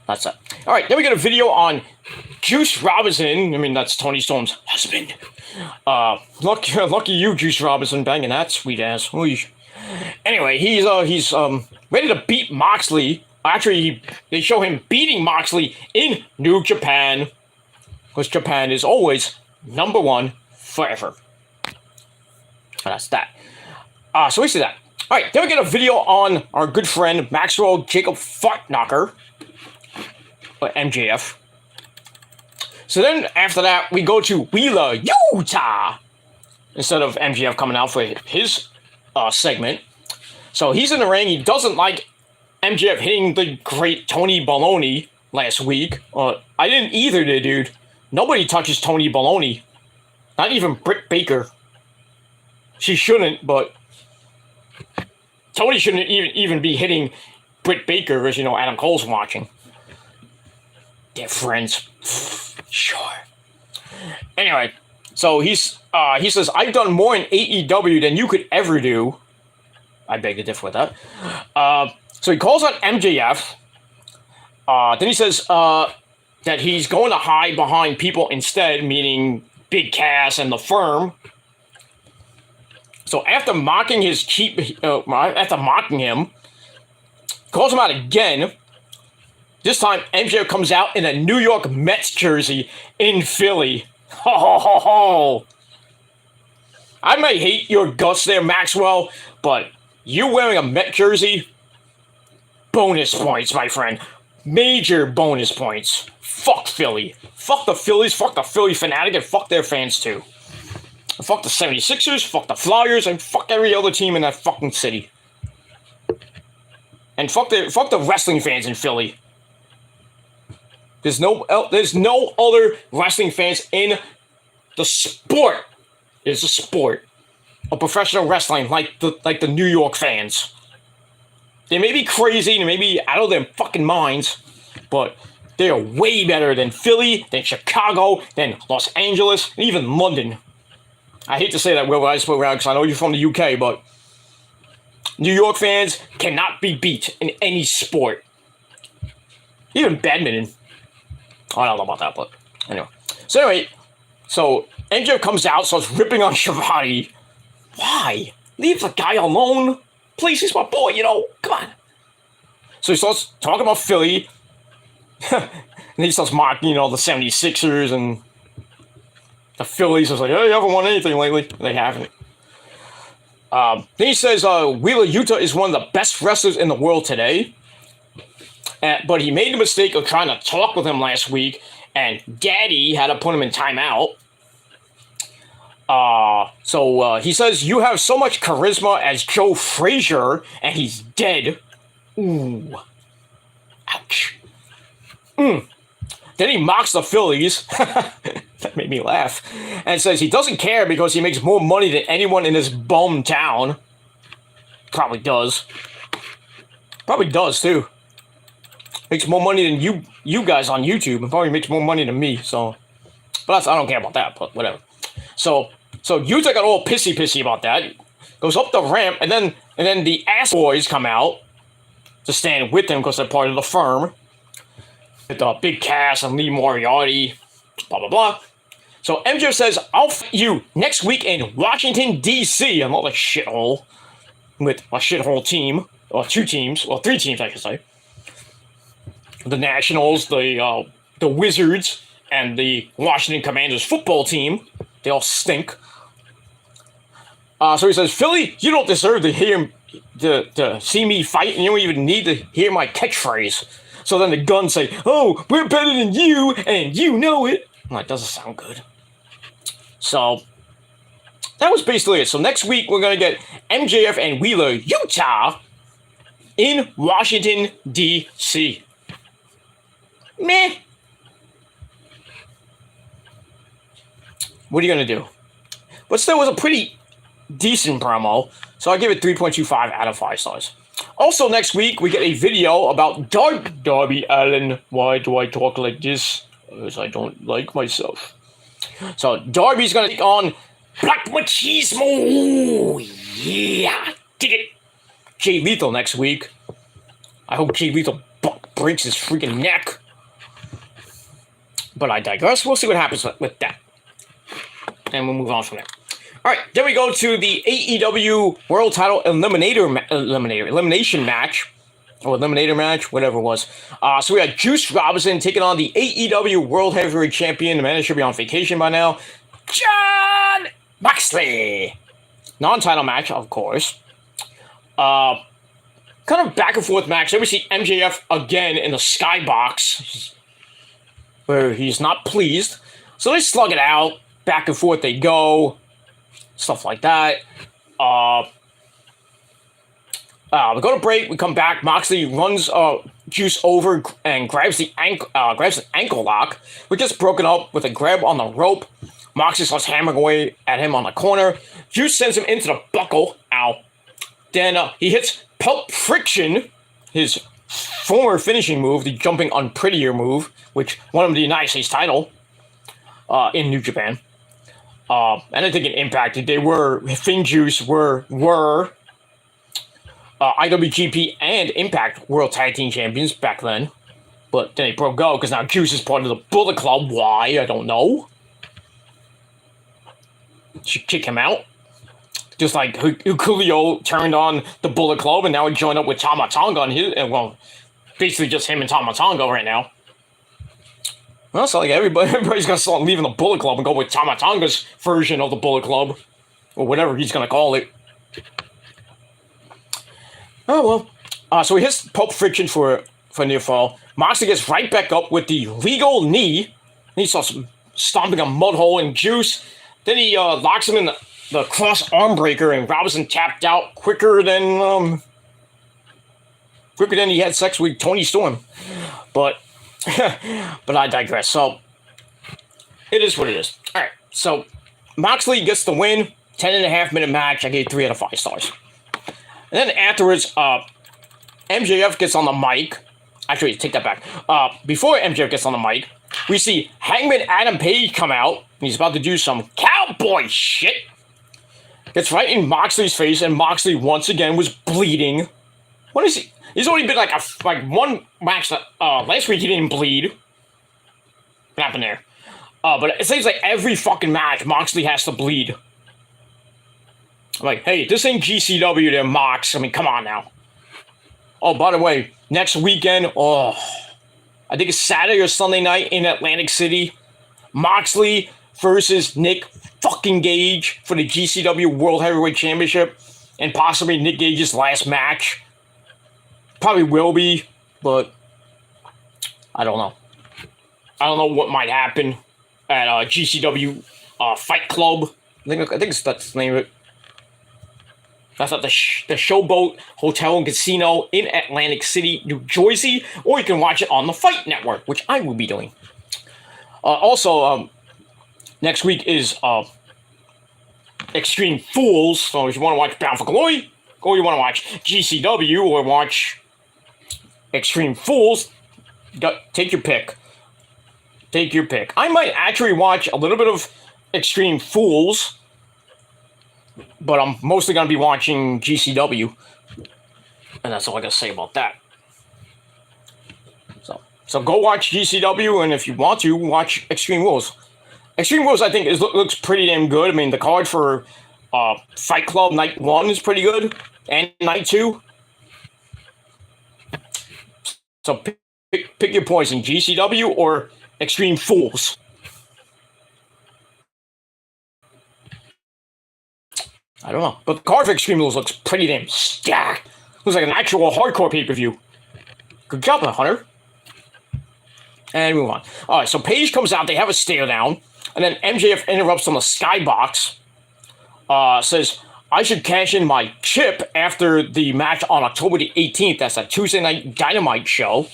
That's it. All right, then we got a video on Juice Robinson. I mean, that's Tony Storm's husband. Lucky you, Juice Robinson, banging that sweet ass. Oy. Anyway, he's ready to beat Moxley. Actually, they show him beating Moxley in New Japan, because Japan is always #1 forever. And that's that. So we see that. All right, then we get a video on our good friend Maxwell Jacob Fartknocker, or MJF. So then after that, we go to Wheeler, Utah, instead of MJF coming out for his segment. So he's in the ring. He doesn't like MJF hitting the great Tony Baloney last week. I didn't either, dude. Nobody touches Tony Baloney. Not even Britt Baker. She shouldn't, but Tony shouldn't even be hitting Britt Baker, as Adam Cole's watching. They're friends. Sure. Anyway, so he says, I've done more in AEW than you could ever do. I beg to differ with that. So he calls on MJF. Then he says that he's going to hide behind people instead, meaning Big Cass and the Firm. So after mocking him, calls him out again. This time, MJF comes out in a New York Mets jersey in Philly. Ho, ho, ho, ho. I may hate your guts there, Maxwell, but you wearing a Met jersey, bonus points, my friend. Major bonus points. Fuck Philly. Fuck the Phillies, fuck the Philly fanatic, and fuck their fans too. Fuck the 76ers, fuck the Flyers, and fuck every other team in that fucking city. And fuck the wrestling fans in Philly. There's no other wrestling fans in the sport. It's a sport of professional wrestling like the New York fans. They may be crazy, they may be out of their fucking minds, but they are way better than Philly, than Chicago, than Los Angeles, and even London. I hate to say that wherever I spoke around because I know you're from the UK, but New York fans cannot be beat in any sport. Even badminton. I don't know about that, but anyway. So MJF comes out, starts ripping on Shivani. Why? Leave the guy alone. Please, he's my boy, Come on. So he starts talking about Philly. And he starts mocking, the 76ers and the Phillies. It's like, hey, you haven't won anything lately. They haven't. Then he says Wheeler Yuta is one of the best wrestlers in the world today. But he made the mistake of trying to talk with him last week, and Daddy had to put him in timeout. So he says, you have so much charisma as Joe Frazier, and he's dead. Ooh. Ouch. Then he mocks the Phillies. That made me laugh. And says he doesn't care because he makes more money than anyone in this bum town. Probably does. Probably does, too. Makes more money than you guys on YouTube, and probably makes more money than me, so. But I don't care about that, but whatever. So Yuta got all pissy about that. Goes up the ramp, and then the ass boys come out to stand with him because they're part of the Firm. With Big Cass and Lee Moriarty, blah, blah, blah. So MJF says, I'll fight you next week in Washington, D.C. Another shithole. With a shithole team. Or 2 teams. Or 3 teams, I should say. The Nationals, the Wizards, and the Washington Commanders football team. They all stink. So he says, Philly, you don't deserve to see me fight, and you don't even need to hear my catchphrase. So then the Guns say, oh, we're better than you, and you know it. I'm like, doesn't sound good. So that was basically it. So next week, we're going to get MJF and Wheeler, Utah, in Washington, D.C. Meh. What are you going to do? But still, it was a pretty decent promo, so I give it 3.25 out of 5 stars. Also, next week, we get a video about Darby Allin. Why do I talk like this? Because I don't like myself. So, Darby's going to take on Black Machismo. Yeah, dig it. Jay Lethal next week. I hope Jay Lethal breaks his freaking neck. But I digress. We'll see what happens with that. And we'll move on from there. All right, then we go to the AEW World Title Elimination match. Or Eliminator match, whatever it was. So we had Juice Robinson taking on the AEW World Heavyweight Champion. The man should be on vacation by now. Jon Moxley. Non-title match, of course. Kind of back and forth match. Then we see MJF again in the skybox, where he's not pleased. So they slug it out. Back and forth they go. Stuff like that. We go to break. We come back. Moxley runs Juice over and grabs an ankle lock, which gets broken up with a grab on the rope. Moxley starts hammering away at him on the corner. Juice sends him into the buckle. Ow. Then he hits Pulp Friction, his former finishing move, the jumping unprettier move, which won him the United States title in New Japan. And I think it impacted. Finn Juice were IWGP and Impact World Tag Team Champions back then. But then they broke up because now Juice is part of the Bullet Club. Why? I don't know. Should kick him out. Just like Coolio turned on the Bullet Club and now he joined up with Tama Tonga on his, well, basically just him and Tama Tonga right now. Well, it's like everybody's going to start leaving the Bullet Club and go with Tama Tonga's version of the Bullet Club. Or whatever he's going to call it. Oh, well. So he hits Pulp Friction for near fall. Moxley gets right back up with the legal knee. And he starts stomping a mud hole in Juice. Then he locks him in the cross arm breaker, and Robinson tapped out quicker than he had sex with Tony Storm. But I digress. So it is what it is. All right. So Moxley gets the win. 10.5-minute match. I gave 3 out of 5 stars. And then afterwards, MJF gets on the mic. Actually, take that back. Before MJF gets on the mic, we see Hangman Adam Page come out. And he's about to do some cowboy shit. Gets right in Moxley's face, and Moxley once again was bleeding. What is he? He's only been like one match. Last week he didn't bleed. What happened there? But it seems like every fucking match Moxley has to bleed. I'm like, hey, this ain't GCW there, Mox. I mean, come on now. Oh, by the way, next weekend, I think it's Saturday or Sunday night in Atlantic City. Moxley versus Nick fucking Gage for the GCW World Heavyweight Championship. And possibly Nick Gage's last match. Probably will be, but I don't know. I don't know what might happen at GCW Fight Club. I think that's the name of it. That's at the Showboat Hotel and Casino in Atlantic City, New Jersey. Or you can watch it on the Fight Network, which I will be doing. Also, next week is Extreme Fools. So if you want to watch Bound for Glory, or you want to watch GCW, or watch Extreme Fools, take your pick. Take your pick. I might actually watch a little bit of Extreme Fools, but I'm mostly going to be watching GCW. And that's all I got to say about that. So go watch GCW, and if you want to, watch Extreme Rules. Extreme Rules, I think, looks pretty damn good. I mean, the card for Fight Club Night 1 is pretty good, and Night 2. So pick your poison, GCW or Extreme Fools. I don't know. But the card for Extreme Rules looks pretty damn stacked. Looks like an actual hardcore pay-per-view. Good job, Hunter. And move on. All right, so Paige comes out. They have a stare down. And then MJF interrupts on the skybox. Says, I should cash in my chip after the match on October the 18th. That's a Tuesday Night Dynamite show.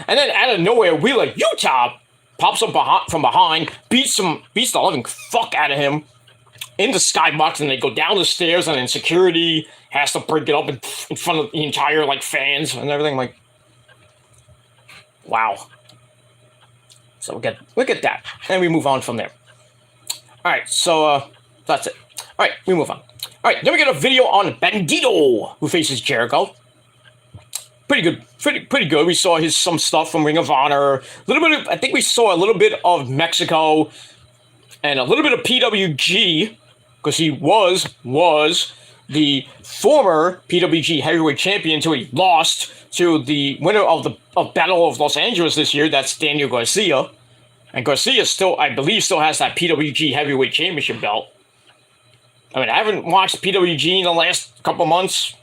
And then out of nowhere, Wheeler Utah pops up from behind, beats the living fuck out of him in the skybox, and they go down the stairs, and then security has to break it up in front of the entire fans and everything. Like, wow. So look at that, and we move on from there. All right, so that's it. All right, we move on. All right, then we get a video on Bandito, who faces Jericho. pretty good. Pretty good. We saw some stuff from Ring of Honor. A little bit of, I think we saw a little bit of Mexico and a little bit of PWG because he was the former PWG heavyweight champion until he lost to the winner of Battle of Los Angeles this year. That's Daniel Garcia. And Garcia still, I believe, still has that PWG heavyweight championship belt. I mean, I haven't watched PWG in the last couple months.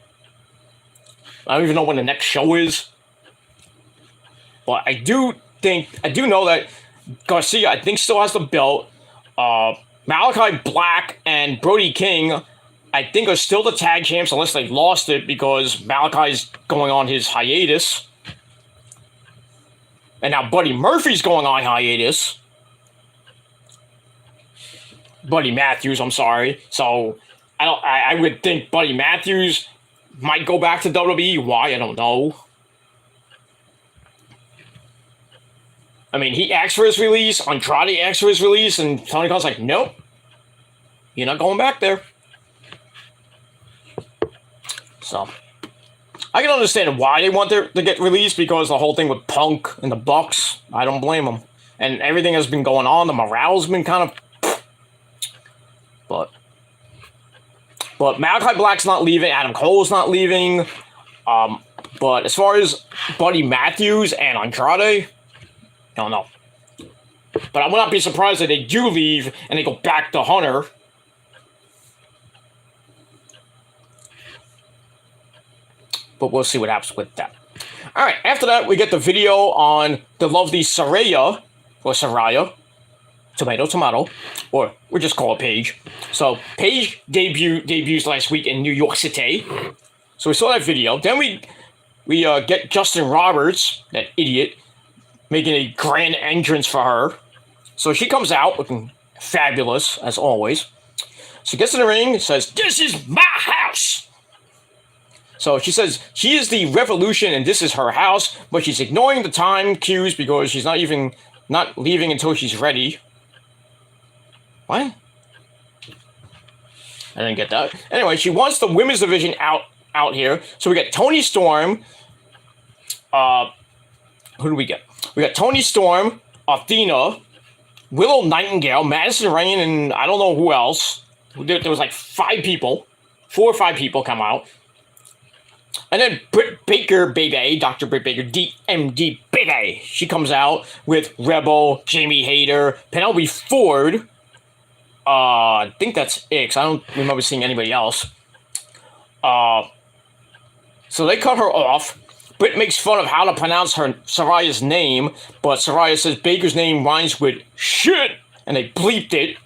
I don't even know when the next show is. But I do know that Garcia, I think, still has the belt. Malachi Black and Brody King, I think, are still the tag champs unless they lost it because Malachi's going on his hiatus. And now Buddy Murphy's going on hiatus. Buddy Matthews, I'm sorry. So I would think Buddy Matthews might go back to WWE. Why? I don't know. I mean, he asked for his release. Andrade asked for his release, and Tony Khan's like, nope. You're not going back there. So I can understand why they want to get released because the whole thing with Punk and the Bucks, I don't blame them. And everything has been going on. The morale's been kind of... But Malachi Black's not leaving. Adam Cole's not leaving. But as far as Buddy Matthews and Andrade, I don't know. But I would not be surprised if they do leave and they go back to Hunter. But we'll see what happens with that. All right, after that, we get the video on the lovely Saraya, or Saraya, tomato, or we'll just call it Paige. So Paige debuts last week in New York City. So we saw that video. Then we get Justin Roberts, that idiot, making a grand entrance for her. So she comes out looking fabulous, as always. She gets in the ring and says, "This is my house." So she says she is the Revolution and this is her house, but she's ignoring the time cues because she's not leaving until she's ready. What? I didn't get that. Anyway, she wants the women's division out here. So we got Toni Storm. Who do we get? We got Toni Storm, Athena, Willow Nightingale, Madison Rain, and I don't know who else. There was like 4 or 5 people come out. And then Britt Baker, baby, Dr. Britt Baker, DMD, baby. She comes out with Rebel, Jamie Hayter, Penelope Ford. I think that's it, 'cause I don't remember seeing anybody else. So they cut her off. Britt makes fun of how to pronounce Saraya's name, but Saraya says Baker's name rhymes with shit, and they bleeped it.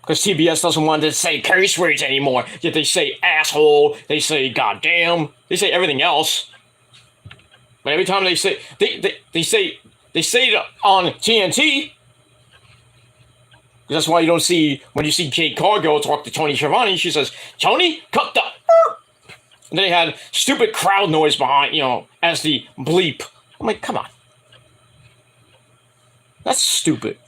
Because TBS doesn't want to say curse words anymore. Yet they say asshole, they say goddamn, they say everything else. But every time they say they say it on TNT. That's why you don't see when you see Jade Cargill talk to Tony Schiavone, she says, "Tony, cut the." And then they had stupid crowd noise behind, as the bleep. I'm like, come on, that's stupid.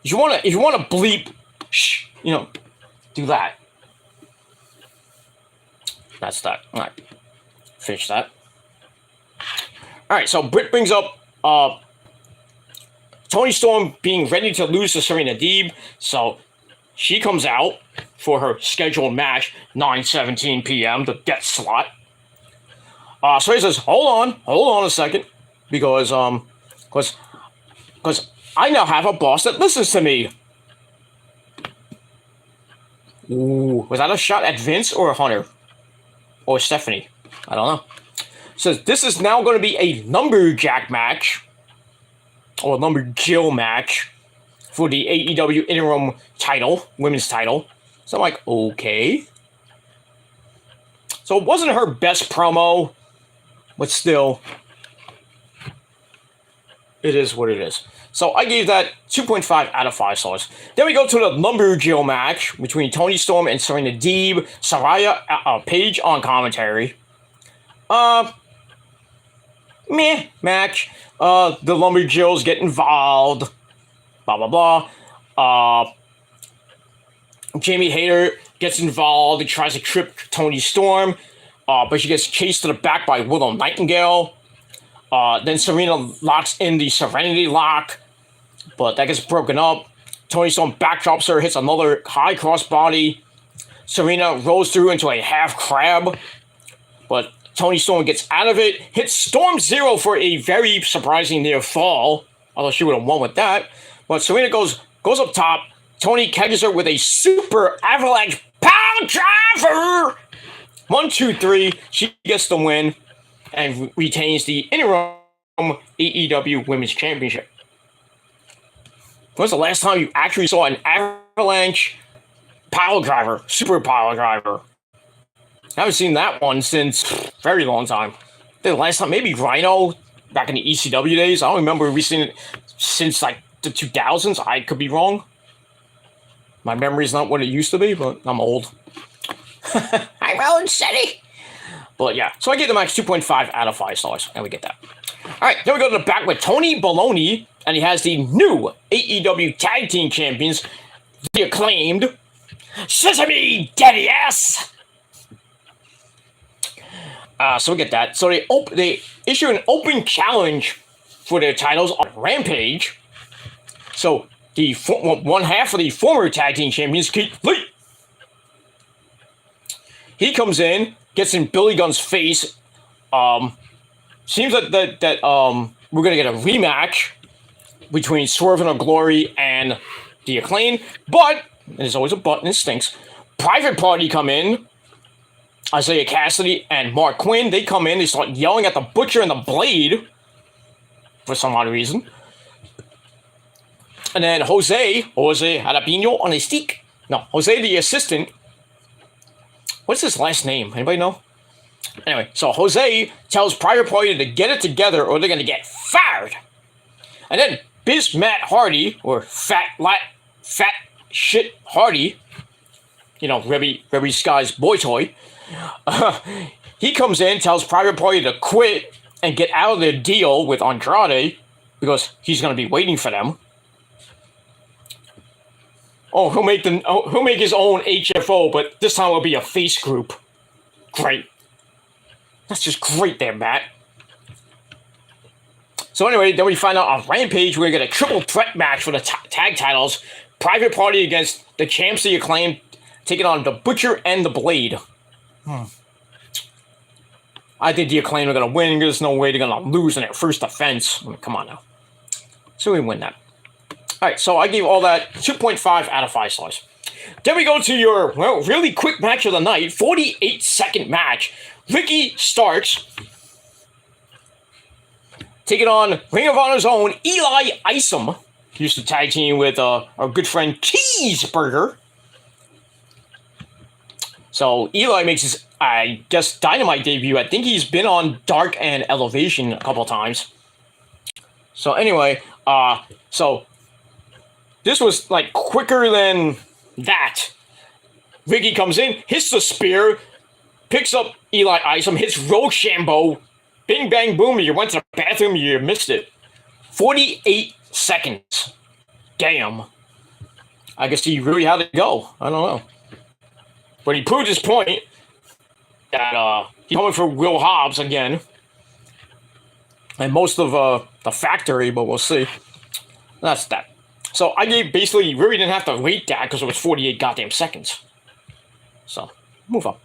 If you want to bleep. Shh, do that. That's that. All right. Finish that. All right, so Britt brings up Toni Storm being ready to lose to Serena Deeb. So she comes out for her scheduled match, 9:17 p.m., the death slot. So he says, hold on a second, because I now have a boss that listens to me. Ooh, was that a shot at Vince or Hunter? Or Stephanie? I don't know. Says this is now going to be a lumberjack match. Or a lumberjill match. For the AEW interim title. Women's title. So I'm like, okay. So it wasn't her best promo. But still. It is what it is. So I gave that 2.5 out of 5 stars. Then we go to the lumberjill match between Toni Storm and Serena Deeb. Saraya Paige on commentary. Meh match. The lumberjills get involved. Blah blah blah. Jamie Hayter gets involved and tries to trip Toni Storm. but she gets chased to the back by Willow Nightingale. Then Serena locks in the Serenity Lock, but that gets broken up. Toni Storm backdrops her, hits another high crossbody. Serena rolls through into a half crab, but Toni Storm gets out of it, hits Storm Zero for a very surprising near fall, although she would have won with that. But Serena goes up top. Toni catches her with a super avalanche power driver. 1, 2, 3. She gets the win and retains the interim AEW Women's Championship. When's the last time you actually saw an avalanche pile driver, super pile driver? I haven't seen that one since very long time. The last time, maybe Rhino back in the ECW days. I don't remember we seen it since like the 2000s. I could be wrong. My memory's not what it used to be, but I'm old. I'm old, City. But yeah, so I give the match 2.5 out of 5 stars, and we get that. All right, then we go to the back with Tony Baloney, and he has the new AEW Tag Team Champions, the acclaimed Sesame Daddy Ass. So we get that. So they issue an open challenge for their titles on Rampage. So the one half of the former Tag Team Champions, Keith Lee, he comes in, gets in Billy Gunn's face. Seems like that we're gonna get a rematch between Swerve and Glory and the Acclaim, but there's always a but and it stinks. Private Party come in. Isaiah Cassidy and Mark Quinn, they come in, they start yelling at the Butcher and the Blade for some odd reason. And then Jose Jalapeno on a stick. No, Jose the assistant. What's his last name? Anybody know? Anyway, so Jose tells Private Party to get it together or they're going to get fired. And then Biz Matt Hardy, or Fat Shit Hardy, you know, Rebby Sky's boy toy, he comes in, tells Private Party to quit and get out of their deal with Andrade because he's going to be waiting for them. Oh, he'll make his own HFO, but this time it'll be a face group. Great. That's just great there, Matt. So anyway, then we find out on Rampage we're going to get a triple threat match for the tag titles. Private Party against the champs of the Acclaim, taking on the Butcher and the Blade. I think the Acclaim are going to win. There's no way they're going to lose in their first defense. I mean, come on now. So we win that. All right, so I gave all that 2.5 out of 5 stars. Then we go to your, well, really quick match of the night, 48-second match. Ricky Starks taking on Ring of Honor's own Eli Isom. He used to tag team with our good friend Cheeseburger. So Eli makes his, I guess, Dynamite debut. I think he's been on Dark and Elevation a couple times. So anyway, so this was like quicker than that. Ricky comes in, hits the spear, picks up Eli Isom, hits Rochambeau. Bing, bang, boom. You went to the bathroom, you missed it. 48 seconds. Damn. I guess he really had to go. I don't know. But he proved his point that he's coming for Will Hobbs again. And most of the factory, but we'll see. That's that. So I gave basically, you really didn't have to wait that because it was 48 goddamn seconds. So, move on.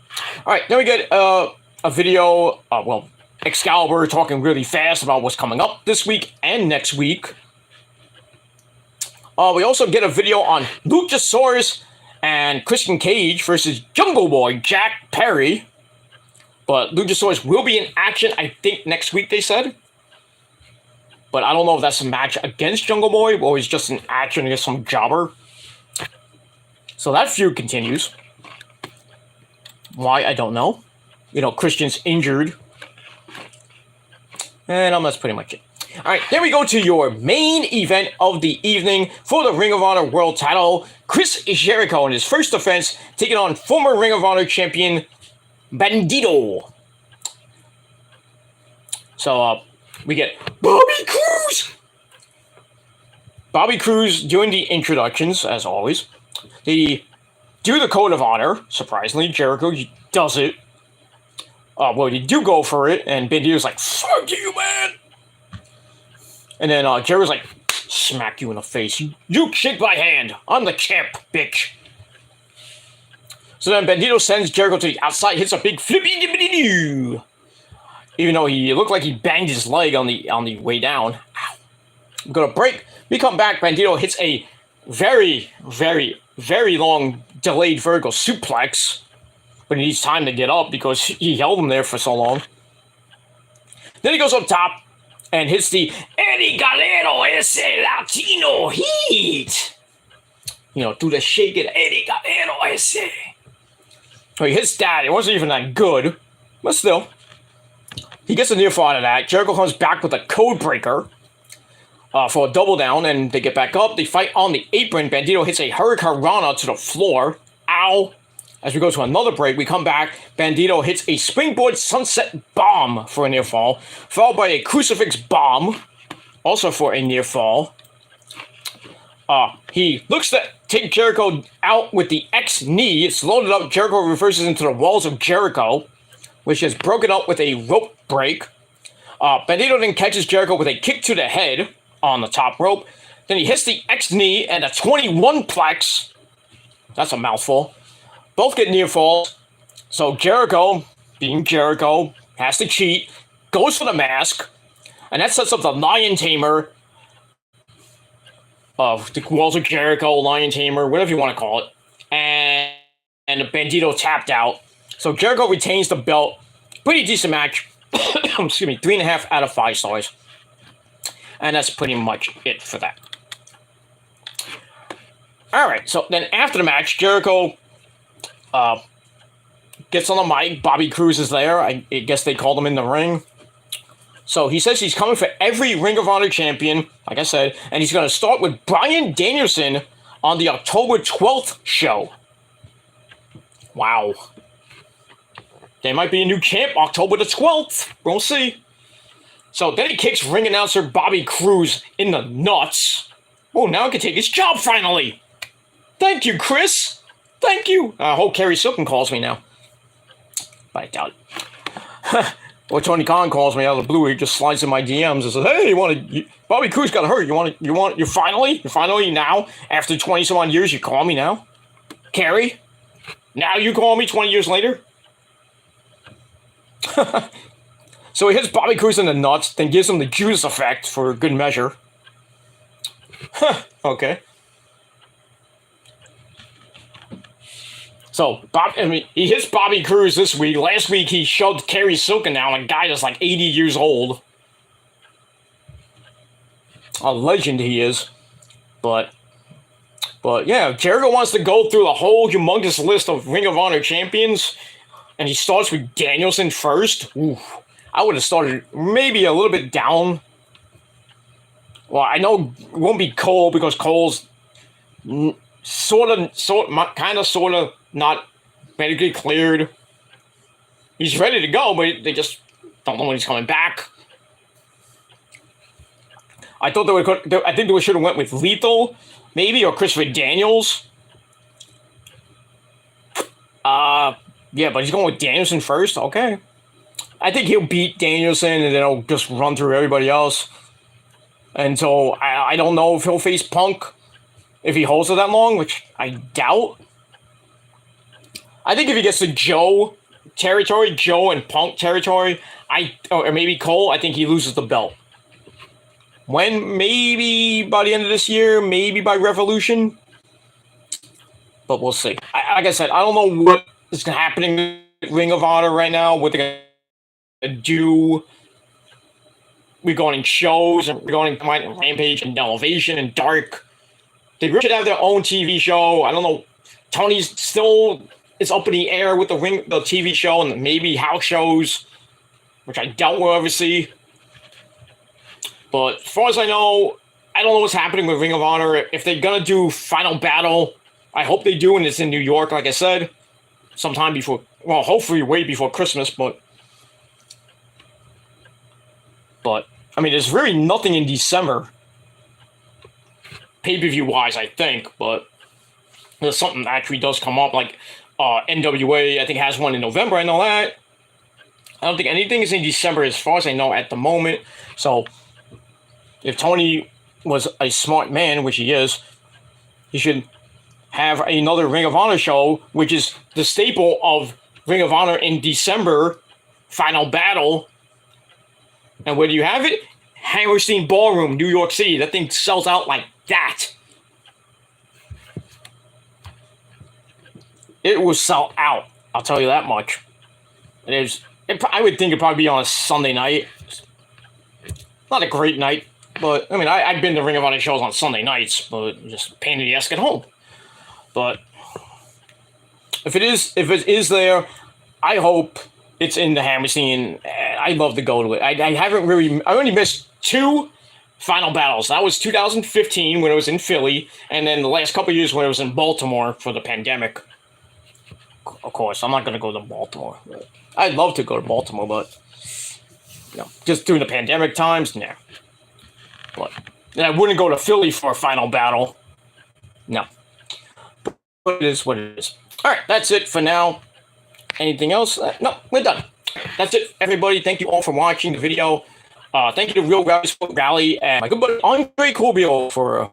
All right, then we get a video, well, Excalibur talking really fast about what's coming up this week and next week. We also get a video on Luchasaurus and Christian Cage versus Jungle Boy Jack Perry. But Luchasaurus will be in action, I think, next week, they said. But I don't know if that's a match against Jungle Boy or it's just an action against some jobber. So that feud continues. Why, I don't know. You know, Christian's injured. And that's pretty much it. All right, then we go to your main event of the evening for the Ring of Honor World Title. Chris Jericho in his first defense, taking on former Ring of Honor champion Bandito. So we get Bobby Cruz. Bobby Cruz doing the introductions, as always. They do the Code of Honor. Surprisingly, Jericho does it. well, they do go for it, and Bandito's like, fuck you, man. And then Jericho's like, smack you in the face. You shake my hand. I'm the champ, bitch. So then Bandito sends Jericho to the outside, hits a big flippy-dippity-doo. Even though he looked like he banged his leg on the way down. Ow. We go to break. We come back. Bandito hits a very, very, very long delayed vertical suplex. But he needs time to get up because he held him there for so long. Then he goes up top and hits the Eddie Galero ese Latino heat. You know, do the shake it, Eddie Galero ese. So he hits that. It wasn't even that good. But still. He gets a near fall out of that. Jericho comes back with a code breaker for a double down, and they get back up. They fight on the apron. Bandito hits a Hurricane Rana to the floor. Ow. As we go to another break, we come back. Bandito hits a springboard sunset bomb for a near fall, followed by a crucifix bomb, also for a near fall. He looks to take Jericho out with the X knee. It's loaded up. Jericho reverses into the walls of Jericho, which is broken up with a rope break. Bandito then catches Jericho with a kick to the head on the top rope. Then he hits the X knee and a 21 plex. That's a mouthful. Both get near falls. So Jericho, being Jericho, has to cheat, goes for the mask, and that sets up the Lion Tamer of the walls of Jericho, Lion Tamer, whatever you want to call it. And the Bandito tapped out. So Jericho retains the belt. Pretty decent match. Excuse me, 3.5 out of 5 stars. And that's pretty much it for that. Alright, so then after the match, Jericho gets on the mic. Bobby Cruz is there. I guess they called him in the ring. So he says he's coming for every Ring of Honor champion, like I said, and he's going to start with Bryan Danielson on the October 12th show. Wow. There might be a new champ October the 12th. We'll see. So then he kicks ring announcer Bobby Cruz in the nuts. Oh, now he can take his job finally. Thank you, Chris. Thank you. I hope Kerry Silken calls me now. But I doubt it. Or Tony Khan calls me out of the blue. He just slides in my DMs and says, "Hey, Bobby Cruz got hurt. You finally now, after 20 some odd years, you call me now? Kerry? Now you call me 20 years later?" So he hits Bobby Cruz in the nuts, then gives him the Judas effect for good measure. Okay. So, he hits Bobby Cruz this week. Last week, he shoved Kerry Silken down, a guy that's like 80 years old. A legend he is. But yeah, Jericho wants to go through the whole humongous list of Ring of Honor champions, and he starts with Danielson first. Ooh, I would have started maybe a little bit down. Well, I know it won't be Cole because Cole's sort of not medically cleared. He's ready to go, but they just don't know when he's coming back. I think they should have went with Lethal, maybe, or Christopher Daniels. Yeah, but he's going with Danielson first. Okay. I think he'll beat Danielson, and then he'll just run through everybody else. And so I don't know if he'll face Punk if he holds it that long, which I doubt. I think if he gets to Joe territory, Joe and Punk territory, or maybe Cole, I think he loses the belt. When? Maybe by the end of this year, maybe by Revolution. But we'll see. Like I said, I don't know what is happening with Ring of Honor right now, what they're going to do. We're going in shows, and we're going in Rampage and Elevation and Dark. They really should have their own TV show. I don't know. Tony's still is up in the air with the TV show and maybe house shows, which I doubt we'll ever see. But as far as I know, I don't know what's happening with Ring of Honor. If they're going to do Final Battle, I hope they do, and it's in New York, like I said, sometime before, well, hopefully way before Christmas, but I mean, there's really nothing in December, pay-per-view wise, I think, but there's something that actually does come up, like NWA, I think, has one in November, I know that. I don't think anything is in December as far as I know at the moment. So if Tony was a smart man, which he is, he should have another Ring of Honor show, which is the staple of Ring of Honor in December, Final Battle. And where do you have it? Hammerstein Ballroom, New York City. That thing sells out like that. It will sell out. I'll tell you that much. I would think it'd probably be on a Sunday night. Not a great night, but I mean, I've been to Ring of Honor shows on Sunday nights, but just pain in the ass at home. But if it is there, I hope it's in the Hammerstein. I'd love to go to it. I only missed 2 Final Battles. That was 2015 when it was in Philly, and then the last couple of years when it was in Baltimore for the pandemic. Of course, I'm not going to go to Baltimore. I'd love to go to Baltimore, but just during the pandemic times, nah. But I wouldn't go to Philly for a Final Battle. No. But it is what it is. All right, that's it for now. Anything else? No, we're done. That's it, everybody. Thank you all for watching the video. Thank you to Real Rally Sport Rally and my good buddy Andre Coolio for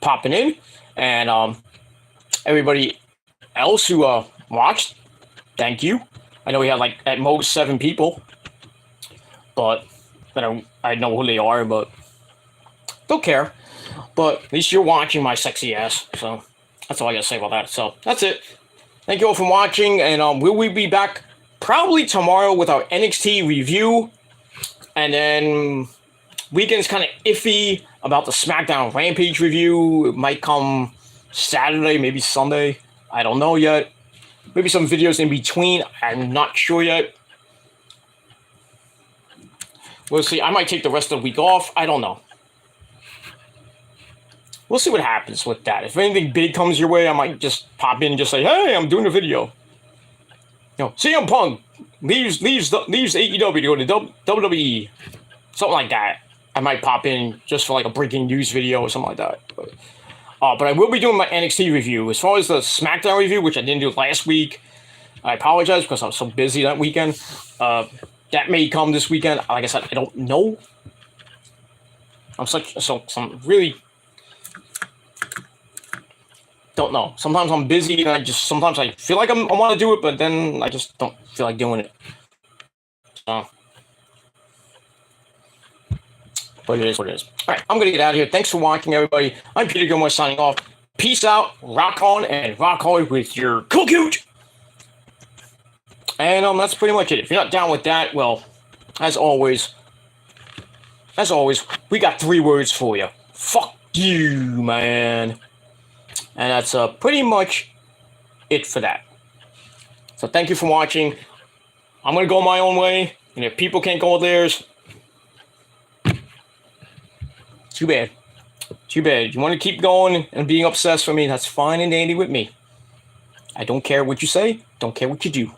popping in, and everybody else who watched. Thank you. I know we had like at most 7 people, but I know who they are, but don't care. But at least you're watching my sexy ass, so that's all I gotta say about that. So that's it. Thank you all for watching, and we'll be back probably tomorrow with our NXT review, and then weekend's kind of iffy about the SmackDown Rampage review. It might come Saturday, maybe Sunday. I don't know yet. Maybe some videos in between. I'm not sure yet. We'll see. I might take the rest of the week off. I don't know. We'll see what happens with that. If anything big comes your way, I might just pop in and just say, hey, I'm doing a video. CM Punk leaves AEW to go to WWE. Something like that. I might pop in just for like a breaking news video or something like that. But I will be doing my NXT review. As far as the SmackDown review, which I didn't do last week, I apologize because I was so busy that weekend. That may come this weekend. Like I said, I don't know. I'm really don't know. Sometimes I'm busy and sometimes I feel like I want to do it, but then I just don't feel like doing it. So, but it is what it is. All right, I'm going to get out of here. Thanks for watching, everybody. I'm Peter Gilmore signing off. Peace out, rock on, and rock hard with your cool cute. And that's pretty much it. If you're not down with that, well, as always, we got 3 words for you. Fuck you, man. And that's pretty much it for that. So thank you for watching. I'm going to go my own way. And if people can't go theirs, too bad. Too bad. You want to keep going and being obsessed with me, that's fine and dandy with me. I don't care what you say. Don't care what you do.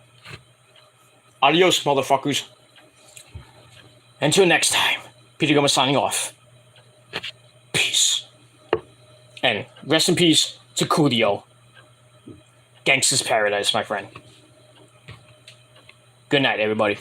Adios, motherfuckers. Until next time, Peter Gomez signing off. Peace. And rest in peace to Coolio. Gangsta's Paradise, my friend. Good night, everybody.